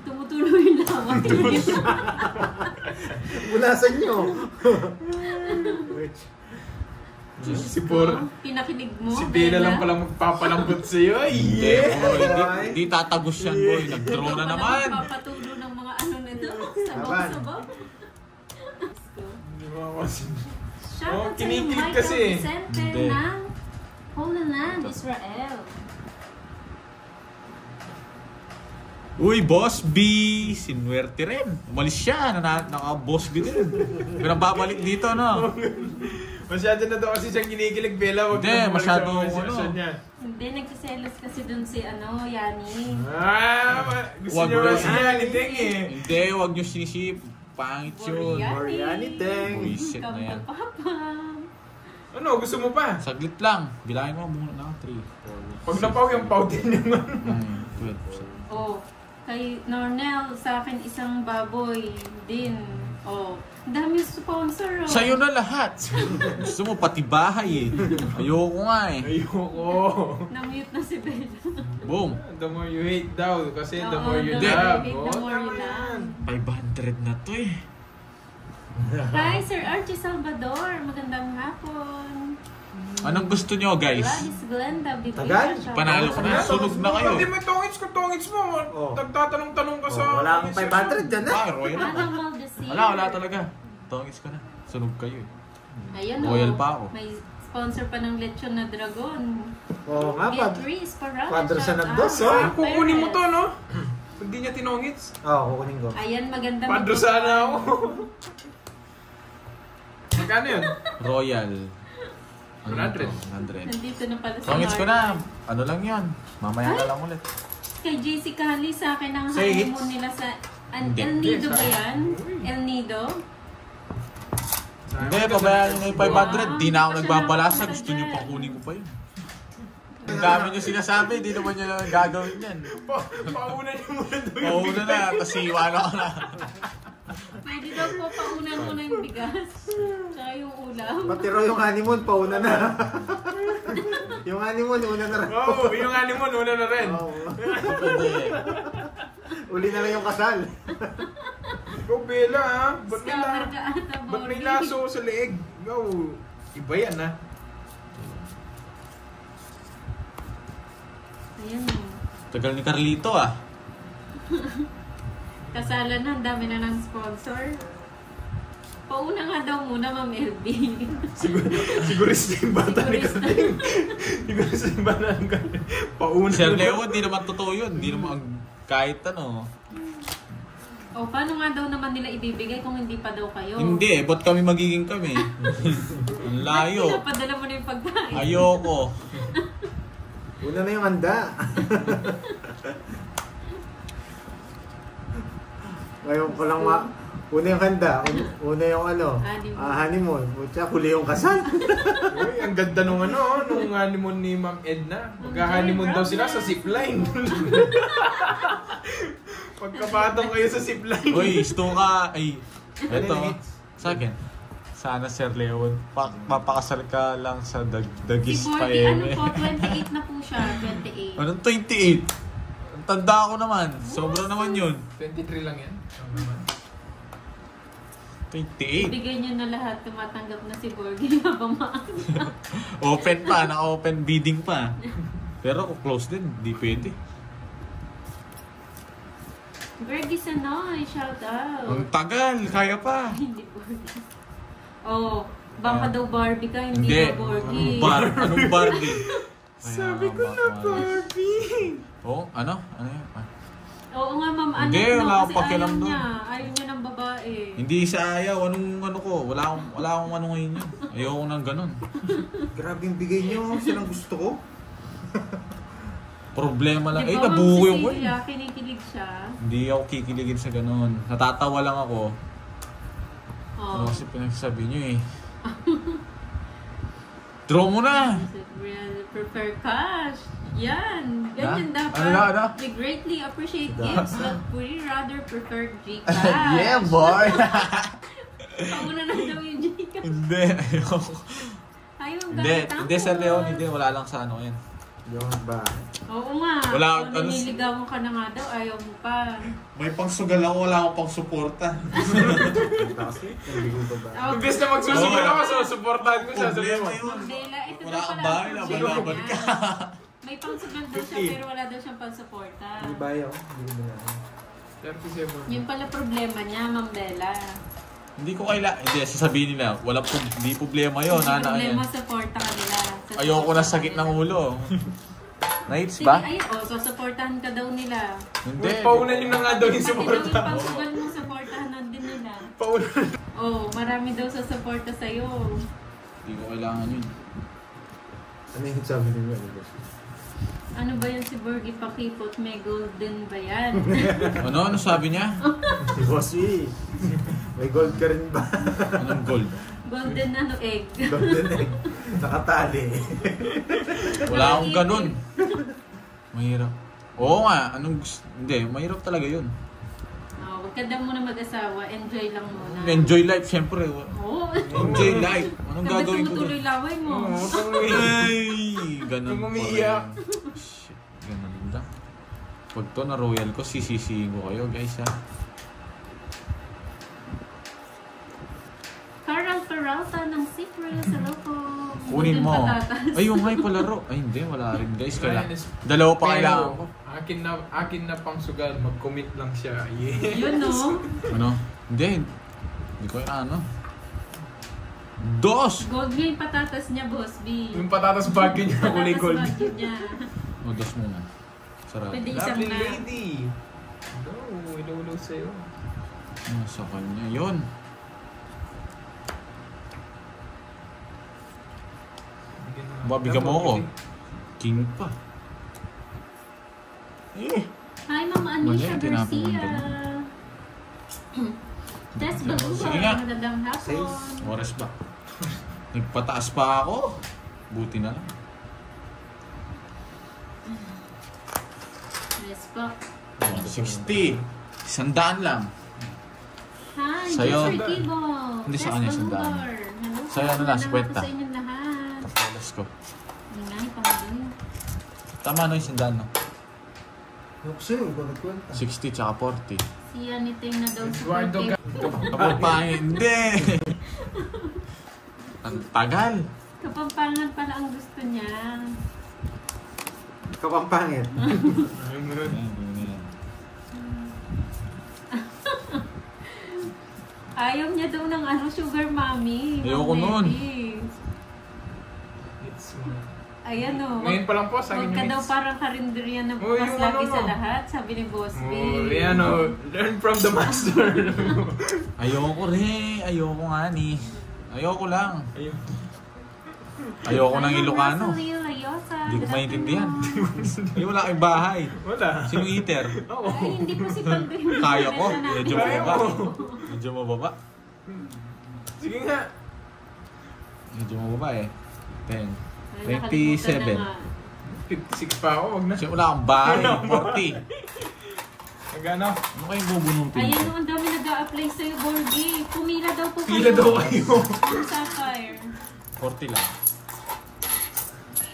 S4: Tumutuloy yung lawak.
S1: Mula sa inyo.
S3: Si Bor.
S4: Pinakilig mo,
S3: Si Bella lang pala magpapalambot sa'yo.
S2: Hindi,
S3: Yeah!
S2: boy. Hindi tatagos yan, boy. Nag-draw na naman.
S4: Papatulo ng mga ano nito.
S1: Laban.
S4: Sabaw-sabaw.
S3: Hindi mo ako sin-
S4: Shoutout sa
S3: kinikilig
S4: Michael
S3: kasi.
S4: Vicente
S2: Hindi.
S4: ng Holy Land, Israel.
S2: Uy, Boss B! Sinuwerte rin. Umalis siya. Naka-Boss B din. Hindi na babalik dito, no?
S3: Masyado na daw kasi siyang kinikilig, Bella. Wag
S2: Hindi,
S3: na bumalik
S2: masyado,
S3: sa mga
S2: ano.
S3: sitwasyon niya.
S4: Hindi, nagsiselos kasi dun si Yani.
S3: Gusto
S2: Wag
S3: niyo
S2: mo
S3: raw
S2: rin.
S3: si Yani Teng eh.
S2: Hindi, huwag niyo sinisip. Pangit yun.
S1: Mariani Teng.
S2: Buisit na yan.
S4: Papa.
S3: Ano, gusto mo pa?
S2: Saglit lang. Bilangin mo muna na. 3, 4,
S3: Pag napaw yung pautin niyo.
S2: 9, 12.
S4: Oh, kay Nornel, sa akin isang baboy din. Oh, dami sponsor. Oh.
S2: Sa'yo na lahat. Gusto mo pati bahay eh. Ayoko nga eh.
S3: Ayoko.
S4: Na-mute na si Bella.
S2: Boom.
S3: The more you hate daw, kasi the
S4: Oo,
S3: more you
S4: the
S3: love.
S4: more you hate, the more you love.
S2: 500 na to eh.
S4: Hi, Sir Archie Salvador. Magandang hapon.
S2: Anong gusto nyo guys?
S4: Gladys Glenda, Biblia.
S1: Tagal?
S2: Panalo ko na. Sunog na kayo.
S3: Hindi mo tongits mo.
S1: Oh.
S3: Tagtatanong-tanong ka sa...
S1: Wala akong 500 dyan,
S2: Ah,
S1: eh.
S2: royal na.
S4: Ano Maldecir?
S2: Wala talaga. Tongits ko na. Sunog kayo eh.
S4: Ayun,
S2: Royal
S4: oh.
S2: pa ako.
S4: May sponsor pa ng lechon na dragon.
S1: Oo nga, Pad.
S4: Beatrice Parada.
S1: Quadro siya
S4: shout
S1: ng
S4: out.
S1: dos, oh.
S3: Ah, kukunin mo to, no? Pag di niya tinongits.
S1: Oo, kukunin ko.
S4: Ayan, maganda.
S3: Padro sana ako. Magkano yun?
S2: Royal.
S3: 100.
S2: 100.
S4: Nandito na pala si
S2: Tongits ko
S4: Mark.
S2: na. Ano lang yan. Mamaya na lang ulit.
S4: Kay JC Cali sa akin ang
S1: Say it.
S4: honeymoon nila sa...
S2: Hindi.
S4: El Nido
S3: Yes,
S4: ba yan? El Nido?
S2: Hindi, pabayaan nyo na yung 500. Di na ako
S4: Wow.
S2: nagbabalasa. Gusto nyo pa kunin ko pa yun. Ang dami nyo sinasabi. Di naman nyo lang gagawin yan.
S3: Pauna niyo muna doon.
S2: Mauna na. Tapos iwan ako na.
S4: Pwede daw po paunan mo na yung bigas. Tsaka yung ulam.
S1: Pati raw yung honeymoon, pauna na. Yung honeymoon, una na rin.
S3: Oo, yung honeymoon, una na rin.
S1: Oo.
S2: Pwede.
S1: Uli na lang yung kasal.
S3: Ikaw, Bella, ha? Ba't may,
S4: Scammer ka ata,
S3: ba't may
S4: Borgie.
S3: laso sa leeg? Ikaw, iba yan, ha?
S4: Ayan.
S2: Tagal ni Carlito ah.
S4: Kasalan na, ang dami na ng sponsor. Pauna nga daw muna, Ma'am LB.
S3: Sigurista yung bata ni
S4: Sigurista.
S3: Kating. Sigurista yung bata ni Kating. Pauna.
S2: Sir Leo, hindi naman totoo yun. Hindi naman kahit ano.
S4: O, paano nga daw naman nila ibibigay kung hindi pa daw kayo?
S2: Hindi eh. Ba't kami magiging kami? Ang layo.
S4: Pinapadala mo na yung pagkain.
S2: Ayoko.
S1: Una na yung handa. Ngayon ko lang una yung handa, una yung ano, honeymoon. Utsa, huli yung kasal.
S3: Uy, ang ganda nung ano, nung honeymoon ni Ma'am Edna. Magka-honeymoon daw sila sa zipline. Pagkapatong kayo sa zipline.
S2: Uy, gusto ka. Ay, eto.
S1: Ano
S2: Sa akin. Sana Sir Leon, mapakasal ka lang sa
S4: Si
S2: Dagis pa
S4: Borgie, ano
S2: eh.
S4: po, 28 na po siya, 28.
S2: Anong 28? Ang tanda ko naman. Sobra naman yun.
S3: 23 lang yan.
S2: 28.
S4: Bigay niyo na lahat, tumatanggap na si Borgie habang maaga.
S2: Open pa, naka-open bidding pa. Pero kung close din, di pwede.
S4: Borgie Sanoy, shout out.
S2: Ang tagal, kaya pa.
S4: Hindi Borgie. Oh, baka daw Barbie ka, hindi
S2: Hindi.
S4: na Borgie.
S2: Anong Barbie?
S3: Sabi ko na Barbie.
S2: Oh, ano? Ano yun?
S4: Oo nga ma'am, ano
S2: Hindi,
S4: no,
S2: wala akong
S4: kasi
S2: pakialam
S4: ayaw
S2: doon.
S4: niya. Ayaw niya ng babae.
S2: Hindi sa ayaw, anong ano ko? Wala akong ano ngayon yun. Ayoko nang ganun.
S1: Grabe yung bigay nyo. Silang gusto ko.
S2: Problema lang.
S4: Di
S2: Eh,
S4: ba, Ma'am
S2: nabuho yung ko.
S4: Cecilia, kinikilig siya.
S2: Hindi ako kikiligin sa ganun. Natatawa lang ako.
S4: Oh.
S2: Ano kasi pinagsasabi nyo eh. Draw mo na!
S4: Prefer cash. Yan. Ganyan
S2: Ha?
S4: dapat.
S2: Ano?
S4: We greatly appreciate gifts, but we rather prefer Gcash.
S2: Yeah, boy!
S4: Pauna na daw yung Gcash.
S2: Hindi, ayoko.
S4: Ayaw ang
S2: Hindi,
S4: gamit ako.
S2: hindi sa Leon, hindi. Wala lang sa ano yan.
S1: Yung ba?
S4: Oo nga.
S2: Wala-
S4: Kung naniligawan ka na nga daw, ayaw mo pa.
S2: May pangsugal ako, wala akong pang suporta.
S1: Kasi, hindi ko ba?
S4: Oh,
S3: Imbes na magsusugal ako, susuportahan ko siya. Sabi
S2: Problema
S3: mo.
S2: yun.
S4: Mandela, ito
S2: Wala
S4: daw
S2: kang
S4: pala
S2: bahay,
S4: ang
S2: laban-laban
S4: problema
S2: ka.
S4: niya. May pangsugal daw siya, pero wala daw siyang pangsuporta.
S1: Hindi ba yun? Hindi ko na.
S3: 37.
S4: Yung pala problema niya, Ma'am Bella.
S2: Hindi ko hindi, sasabihin nila, hindi problema yun.
S4: Hindi
S2: Ano,
S4: problema,
S2: ano.
S4: supporta ka nila.
S2: Ayoko na sakit ng ulo. Nights
S4: Sige,
S2: ba?
S4: ayun, susuportahan ka daw nila.
S2: Hindi.
S3: Paunan nyo na nga daw yung
S4: Pati daw
S3: suporta.
S4: yung pangsugal mo, supportahan na din nila.
S3: Paunan.
S4: Oh, marami daw sa suporta sa'yo.
S2: Hindi ko kailangan yun.
S1: Ano yung sabi nyo?
S4: Ano ba yun si Borgie Pakipot? May golden ba yan?
S2: Ano sabi niya?
S1: Si Bossy. May gold ka rin ba?
S2: Anong gold?
S4: Golden ano egg.
S1: Golden egg. Nakatali.
S2: Wala akong ganun. Mahirap. Oo nga, hindi, mahirap talaga yun.
S4: Oh, wag ka daw muna mag-asawa. Enjoy lang muna.
S2: Enjoy life, syempre.
S4: Oh.
S2: Enjoy life. Anong
S4: Dapat
S2: gagawin ko
S4: tumutuloy
S2: doon?
S4: laway mo.
S2: Ay, ganun
S3: Kung
S2: pa
S3: umiiyak.
S2: rin. Shit, ganun lang. Pag to na royal ko, sisisihin ko kayo, guys, ha.
S4: Carl Peralta ng Cyprus. Hello po.
S2: Kunin
S4: Golden
S2: mo.
S4: patatas.
S2: Ay, yung hay palaro. Ay, hindi, wala rin, guys.
S3: Ryan is-
S2: Dalawa pa
S3: Pero,
S2: kailangan ko.
S3: akin na pang sugal, mag-commit lang siya. Yeah.
S4: Yun no.
S2: Ano? Hindi. Hindi ko yung ano. Dos!
S4: Gold niya yung patatas niya, Boss B.
S3: Yung patatas bagyo niya, kulay gold.
S4: Patatas bagyo niya.
S2: O, dos muna. Sarap.
S4: Pwede isang
S3: Lovely
S4: na.
S3: lady. Go, ilo-ulo sa'yo.
S2: Ah, sa kanya. Yun. Babigyan mo ako. King pa. Eh.
S4: Hi, Ma'am Anisha
S2: Mali, tinapon
S4: Garcia.
S2: mo
S4: Tess Baluha.
S2: Sige nga.
S4: Magandang hapon.
S2: Oras ba? Nagpataas pa ako. Buti na lang.
S4: Yes po.
S2: 60. 100 lang.
S4: Hi,
S2: Sa'yo.
S4: Jeffrey Kibo.
S2: Hindi, sa
S4: Tess
S2: kanya,
S4: Baluha.
S2: sandaan.
S4: Hello po.
S2: Sa'yo, ano na,
S4: Magandang
S2: 50.
S4: hapon sa inyong lahat.
S2: Tapalas ko.
S4: Ingay, pamilya.
S2: Tama no yung 100, no?
S1: Yung sa'yo, ikaw nagkwenta.
S2: 60 tsaka 40.
S4: Si Aniting na daw sa
S3: Eduardo
S4: birthday.
S2: Kapag pa, hindi! Ang tagal.
S4: Kapampangan pala ang gusto niya.
S1: Ikaw ang pangit.
S3: Ayun mo rin.
S4: Ayaw niya daw ng ano, sugar mommy.
S2: Ayoko nun.
S3: It's
S4: Ayan o.
S3: Ngayon pa lang po, sa
S4: Huwag
S3: akin
S4: ka
S3: yung
S4: daw
S3: mix.
S4: parang karinderya na
S3: Oh,
S4: bukas
S3: yung
S4: lagi
S3: ano,
S4: sa
S3: no?
S4: lahat, sabi ni Boss B.
S3: Oh, yan o. Learn from the master.
S2: Ayoko rin. Ayoko nga ni. Ayoko lang.
S3: Ayun.
S2: Ayoko ng Ilocano.
S4: Hindi
S2: Hindi ko maintindihan. Hindi wala kayong bahay.
S3: Wala.
S2: Sino eater?
S3: Oo.
S4: Ay, hindi po si Pando yung
S2: Kaya ko.
S4: benta namin.
S2: Medyo
S3: Kaya
S2: mababa.
S3: mo.
S2: Medyo mababa.
S3: Sige nga.
S2: Medyo mababa eh. 10.
S4: Ay, nakalimutan
S2: 27.
S4: na nga.
S3: 56 pa ako, wag na.
S2: Kasi wala akong bahay. 40.
S3: Nagano?
S2: Ano kayong bubunutin
S4: Ayan
S2: ko?
S4: o, ang dami nag-a-apply sa'yo, Borgie. Pumila daw po kayo.
S3: Pila daw kayo.
S4: Yung Sapphire.
S2: 40 lang.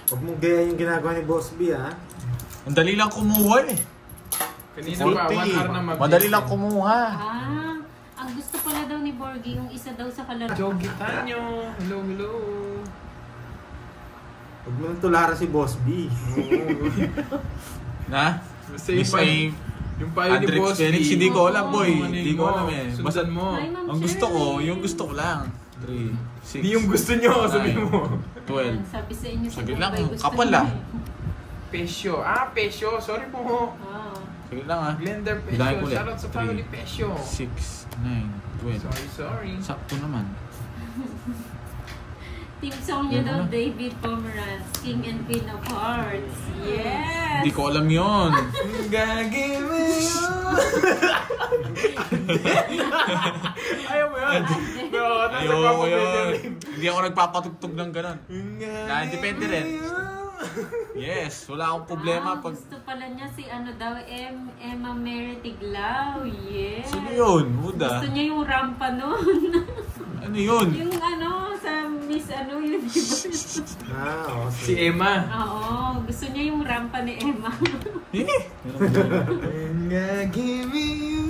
S1: Huwag mong gaya yung ginagawa ni Boss B, ha?
S2: Ang dali lang kumuha eh.
S3: Kanina pa, 1 hour na mag-
S2: Madali lang kumuha.
S4: Ah, ang ang gusto pala daw ni Borgie, yung isa daw sa kalaro.
S3: Jogi Tanyo. Hello, hello.
S1: Huwag mo nang tulara si Boss B.
S2: Na?
S3: Basta
S2: Miss ay
S3: yung payo ni
S2: Andrex
S3: Boss
S2: Felix,
S3: B.
S2: hindi ko alam boy.
S3: Ano
S2: Hindi ko alam eh. Basta
S3: Sundan mo.
S4: Hi, Ma'am
S2: ang gusto ko,
S4: Shirley.
S2: yung gusto ko lang. 3, 6,
S3: Hindi yung gusto nyo, sabihin mo.
S2: 12.
S4: Sabi sa inyo si
S2: Sige
S4: Bombay,
S2: lang,
S4: gusto
S2: kapal
S4: niya
S2: ah.
S4: eh.
S3: Pesyo. Pesyo. Sorry po.
S4: Ah.
S2: Sige lang ah.
S3: Glender
S2: Bilahin
S3: Pesyo.
S2: ko ulit.
S3: Shoutout sa family Pesyo.
S2: 6, 9, 12.
S3: Sorry.
S2: Sakto naman.
S4: Team song niya
S2: Ano
S4: daw,
S2: na?
S4: David Pomeranz, King and Queen of Hearts. Yes!
S2: Hindi ko alam yun.
S3: Ayaw mo yun. Pero
S2: Ayoko yun. Hindi ako nagpapatugtog ng ganon. Na-depende rin. Yes, wala akong problema pag...
S4: Gusto pala niya si ano daw, Emma Mary Tiglao. Yes!
S2: Sino yun? Huda?
S4: Gusto niya yung rampa nun.
S2: Ano yun?
S4: Yung ano, sa Miss ano, Universe.
S1: Oo.
S3: Si Emma.
S4: Oo, gusto niya yung rampa ni Emma.
S2: Eh?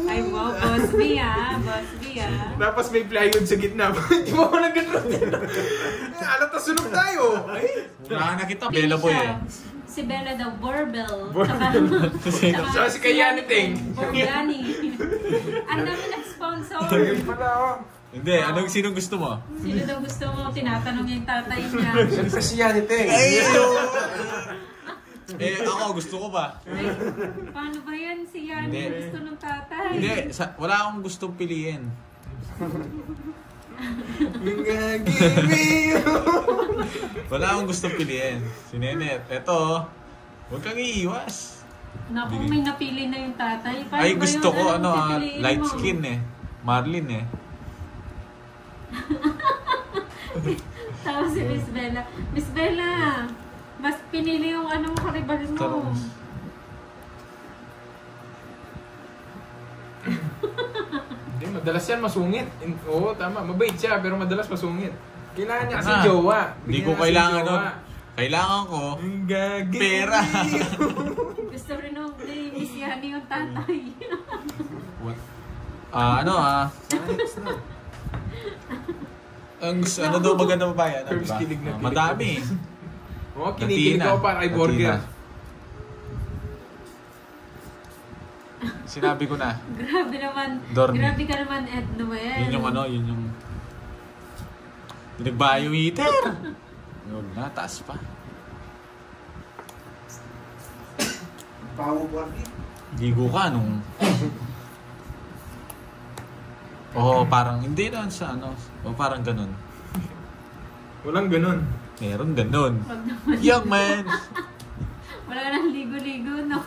S4: Ay, wow, Boss B ah. Boss B ah.
S3: Tapos may plywood sa gitna. Di ba ako nag-ganun? Alata sunog tayo. Ay.
S2: Wala na kita. Bella boy eh.
S4: Si Bella daw, Borbel.
S2: Sino?
S3: So, si Kayani Ting.
S4: Borgani. Ang dami nag-sponsor.
S3: Ayun pala ako.
S2: Hindi, anong sinong gusto mo?
S4: Sino daw gusto mo? Tinatanong niya yung tatay niya.
S3: Siyempre si Yani Ting.
S2: Ako gusto ko ba?
S4: Ay, paano ba yan? Si Yani
S2: Hindi.
S4: gusto ng tatay.
S2: Hindi, wala akong gustong piliin. Wala akong gustong piliin. Si Nenet, eto, huwag kang iiwas.
S4: Naku, may napili na yung tatay. Paano
S2: Ay,
S4: ba
S2: gusto
S4: yun?
S2: ko,
S4: Anong pipiliin
S2: light
S4: mo?
S2: skin eh. Marlin eh.
S4: Tapos si Miss Bella. Miss Bella, mas pinili yung ano mo karibal mo.
S2: Tapos,
S3: Hindi, madalas yan masungit. Oo, tama. Mabait siya, pero madalas masungit. Kailangan niya kasi
S2: Ah,
S3: jowa.
S2: Hindi ko
S3: Bigyan niya kasi
S2: kailangan
S3: jowa.
S2: nun. Kailangan ko
S3: Ang gagi.
S2: pera.
S4: Gusto rin nung ni Miss Yani yung tatay.
S2: What? Ano daw maganda babae? Ano,
S3: Curbs,
S2: diba?
S3: kilig na kilig.
S2: Madami.
S3: Oo, kinikilig
S2: Latina.
S3: ako para kay Borger.
S2: Latina. Sinabi ko na.
S4: Grabe naman.
S2: Dormy.
S4: Grabe ka naman, Ed Noel.
S2: Yun yung Nagbayo-meter. Yun na, taas pa.
S1: Pao Borgie.
S2: Ligo ka nung... Oo, parang hindi naman sa ano. O parang ganun.
S3: Walang ganun.
S2: Meron ganun.
S4: Wag naman.
S2: Young man!
S4: Wala nang ligo-ligo, no?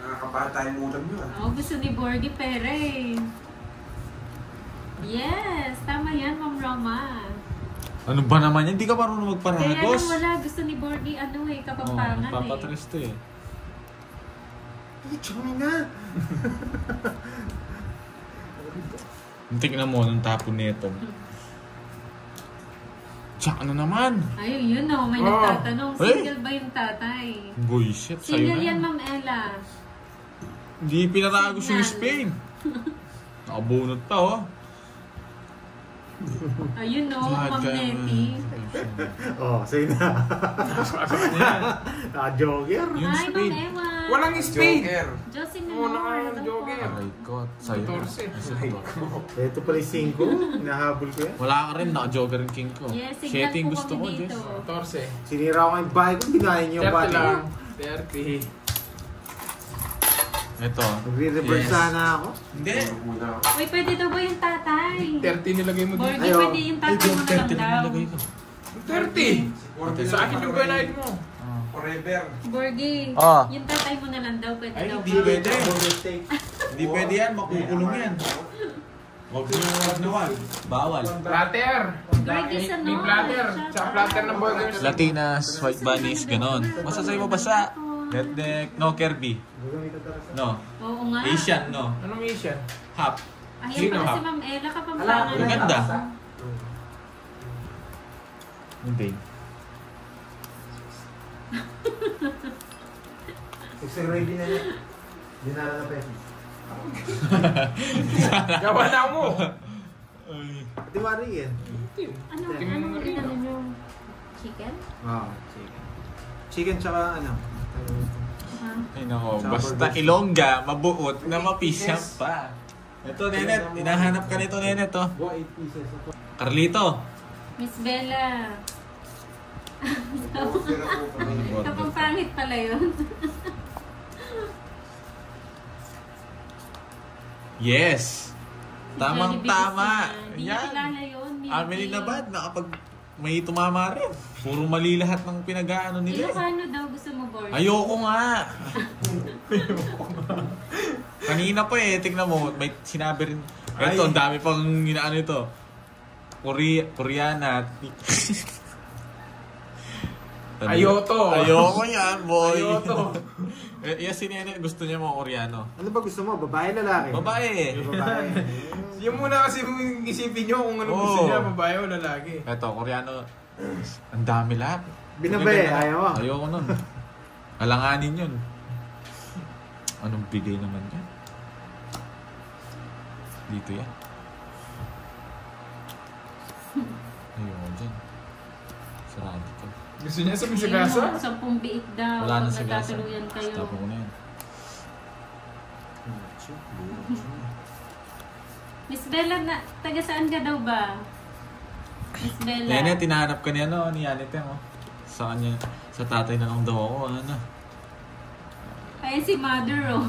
S1: Nakakapatay mo ulam yun.
S4: Gusto ni Borgie Pere. Yes, tama yan, Ma'am Roma.
S2: Ano ba naman yan? Hindi ka marunong
S4: Kaya lang
S2: magparagos.
S4: wala, gusto ni Borgie, kapampangan eh.
S2: Papatres to eh.
S1: Chumi na.
S2: Tingnan mo nung tapon nito. Tsaka ano naman?
S4: Ayun, yun o, may
S3: Oh.
S4: nagtatanong,
S2: Hey.
S4: single ba yung tatay?
S2: Bullshit, sa'yo
S4: Single
S2: na.
S4: yan, Ma'am Ella.
S2: Hindi pinaragos yung
S4: Signal.
S2: Spain. Nakabunot pa oh.
S4: Ayun o, Ma'am Nettie.
S1: Sige na. Jogger.
S2: Yung
S4: Hi, Ma'am
S2: Spain.
S4: Ewa.
S3: Walang spade.
S4: Josie
S3: Oo,
S4: Menor.
S3: naka-jogger.
S2: Aray ko, sa'yo.
S3: 14.
S1: Ito pala yung 5. Hinahabol ko yan.
S2: Wala ka rin, naka-jogger yung king ko.
S4: Yes, signal
S2: Setting
S4: po
S2: gusto ko,
S4: kami dito.
S2: Jess.
S3: 14.
S1: Sinira ko yung bahay ko. Binahin niyo yung
S3: 30
S1: bata.
S3: lang. 30.
S2: Ito.
S1: Nagre-reverse
S2: Yes.
S1: sana ako.
S2: Hindi.
S4: Uy, pwede daw ba yung tatay?
S3: 30 nilagay mo dito.
S4: Borgie,
S1: Ayaw.
S4: pwede yung tatay mo na lang daw.
S2: nilagay ko.
S3: 30. Sa akin yung banayad mo.
S1: Forever.
S4: Borgie,
S2: Ah.
S4: yung tatay mo na lang daw, pwede
S2: Ay,
S4: daw
S2: hindi
S4: ba?
S2: pwede.
S1: Mistake.
S2: Hindi pwede yan, makukulong yan. Huwag naman. Bawal.
S3: Platter.
S4: Borgie sa
S3: May platter. Sa platter ng burgers.
S2: Latinas, white bunnies, ganon. Basta sa'yo mabasa. Redneck, no Kirby. No.
S4: Oo nga.
S2: Asian, no.
S3: Anong Asian?
S2: Half.
S4: Ayun
S2: Sino
S4: pala
S2: ha?
S4: si Ma'am Ella, kapampangan.
S2: Ang ganda. Hindi.
S1: X-ray din na yan. Dinala na pesos.
S3: Gawa na mo!
S2: Ay.
S1: Diwari eh.
S4: Ano
S3: Tingnan mo rin,
S4: ginano nyo? Chicken?
S1: Oo, chicken. Chicken tsaka ano.
S2: Ay nako,
S1: Tsaka
S2: basta
S1: burgers.
S2: ilongga, mabuot na mapisya pa. Ito, Nenet. Hinahanap ka nito, Nenet. Oh.
S1: Buwa 8 pieces.
S2: Carlito.
S4: Miss Bella. Kapag pangit pala yun.
S2: Yes. Tamang-tama.
S4: Hindi niya kilala yun.
S2: Amelie Nabad, nakapag may tumama rin. Puro mali lahat ng pinag-aano nila.
S4: Ilocano daw gusto mo, Borgie?
S2: Ayoko nga. Kanina pa eh, tignan mo, may sinabi rin. Ito, ang dami pang inaano ito. Koreana.
S3: Ayoto.
S2: Ayoko yan, boy.
S3: Ayoto.
S2: Yes, si Nene, gusto niya mga Koreano.
S1: Ano ba gusto mo? Babae, lalaki?
S2: Babae.
S1: Babae.
S3: Yung muna kasi isipin nyo kung ano gusto
S2: Oo.
S3: niya, babae o lalaki.
S2: Ito, Koreano. Ang dami lahat.
S1: Binabae, ayaw mo.
S2: Ayoko nun. Alanganin yun. Anong bigay naman yan? Dito yan. Ayoko dyan. Sarado to.
S3: Gusto niya sa misagasa?
S4: 10 biik daw.
S2: Wala na
S4: Pag
S2: sa gasa.
S4: nagtatuluyan kayo.
S2: Stop mo na yan.
S4: Miss Bella, taga saan ka daw ba? Miss Bella.
S2: Nene, tinahanap ka niya no, ni Yanite mo. Sa kanya, sa tatay na lang daw ako, ano.
S4: Ayan si Mother, oh.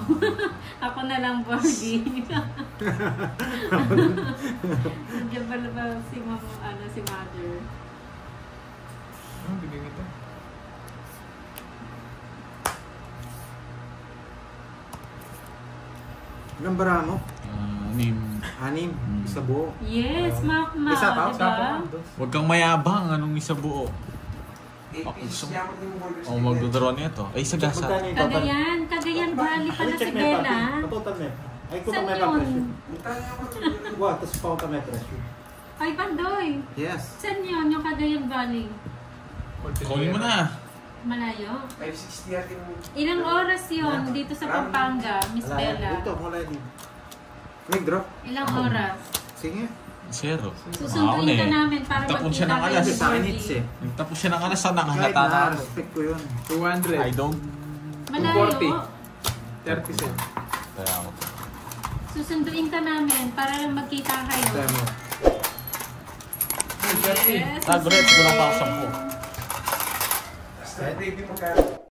S4: Ako na lang, Borgie. Diyan pala ba si si Mother?
S3: Bigyan kita.
S1: Ilang bara mo?
S2: Anim.
S1: 6. Isa buo.
S4: Yes, Mac,
S1: Isa pa?
S4: diba?
S2: Huwag kang mayabang, anong isa buo. Oh, magdodraw niya to. Ay, sa gasa.
S1: Magkano yung total?
S4: Cagayan Valley pala si
S1: Check mo yung
S4: Bella.
S1: papi. Total net. Ay, kung
S4: Saan
S1: may
S4: yun?
S1: presyo. Wow, tapos pauta may presyo.
S4: Ay, Pandoy.
S1: Yes.
S4: Saan yun, yung Cagayan Valley?
S2: Kunin mo na.
S4: Malayo?
S5: 560 natin.
S4: Ilang oras yun dito sa Pampanga, Miss
S1: Wala.
S4: Bella?
S1: Dito, mula dito. May drop.
S4: Ilang oras?
S1: Sige.
S2: Zero.
S4: Susunduin ka namin para
S2: Nagtapon siya
S4: magkita
S2: ng
S4: kayo
S2: alas.
S4: ni
S1: Sa akin
S4: Borgie.
S1: hits eh.
S2: Nagtapos siya ng alas sa
S1: Kahit
S2: nakahalata na
S1: na,
S2: ako.
S1: respect ko yun.
S3: 200.
S2: I don't.
S4: Malayo.
S3: 30 cents.
S2: Kaya ako.
S4: Susunduin ka namin para magkita kayo.
S1: Kaya mo.
S4: Yes,
S2: Tag-rep, kulang pa ako 10.
S5: Basta, baby, magkano?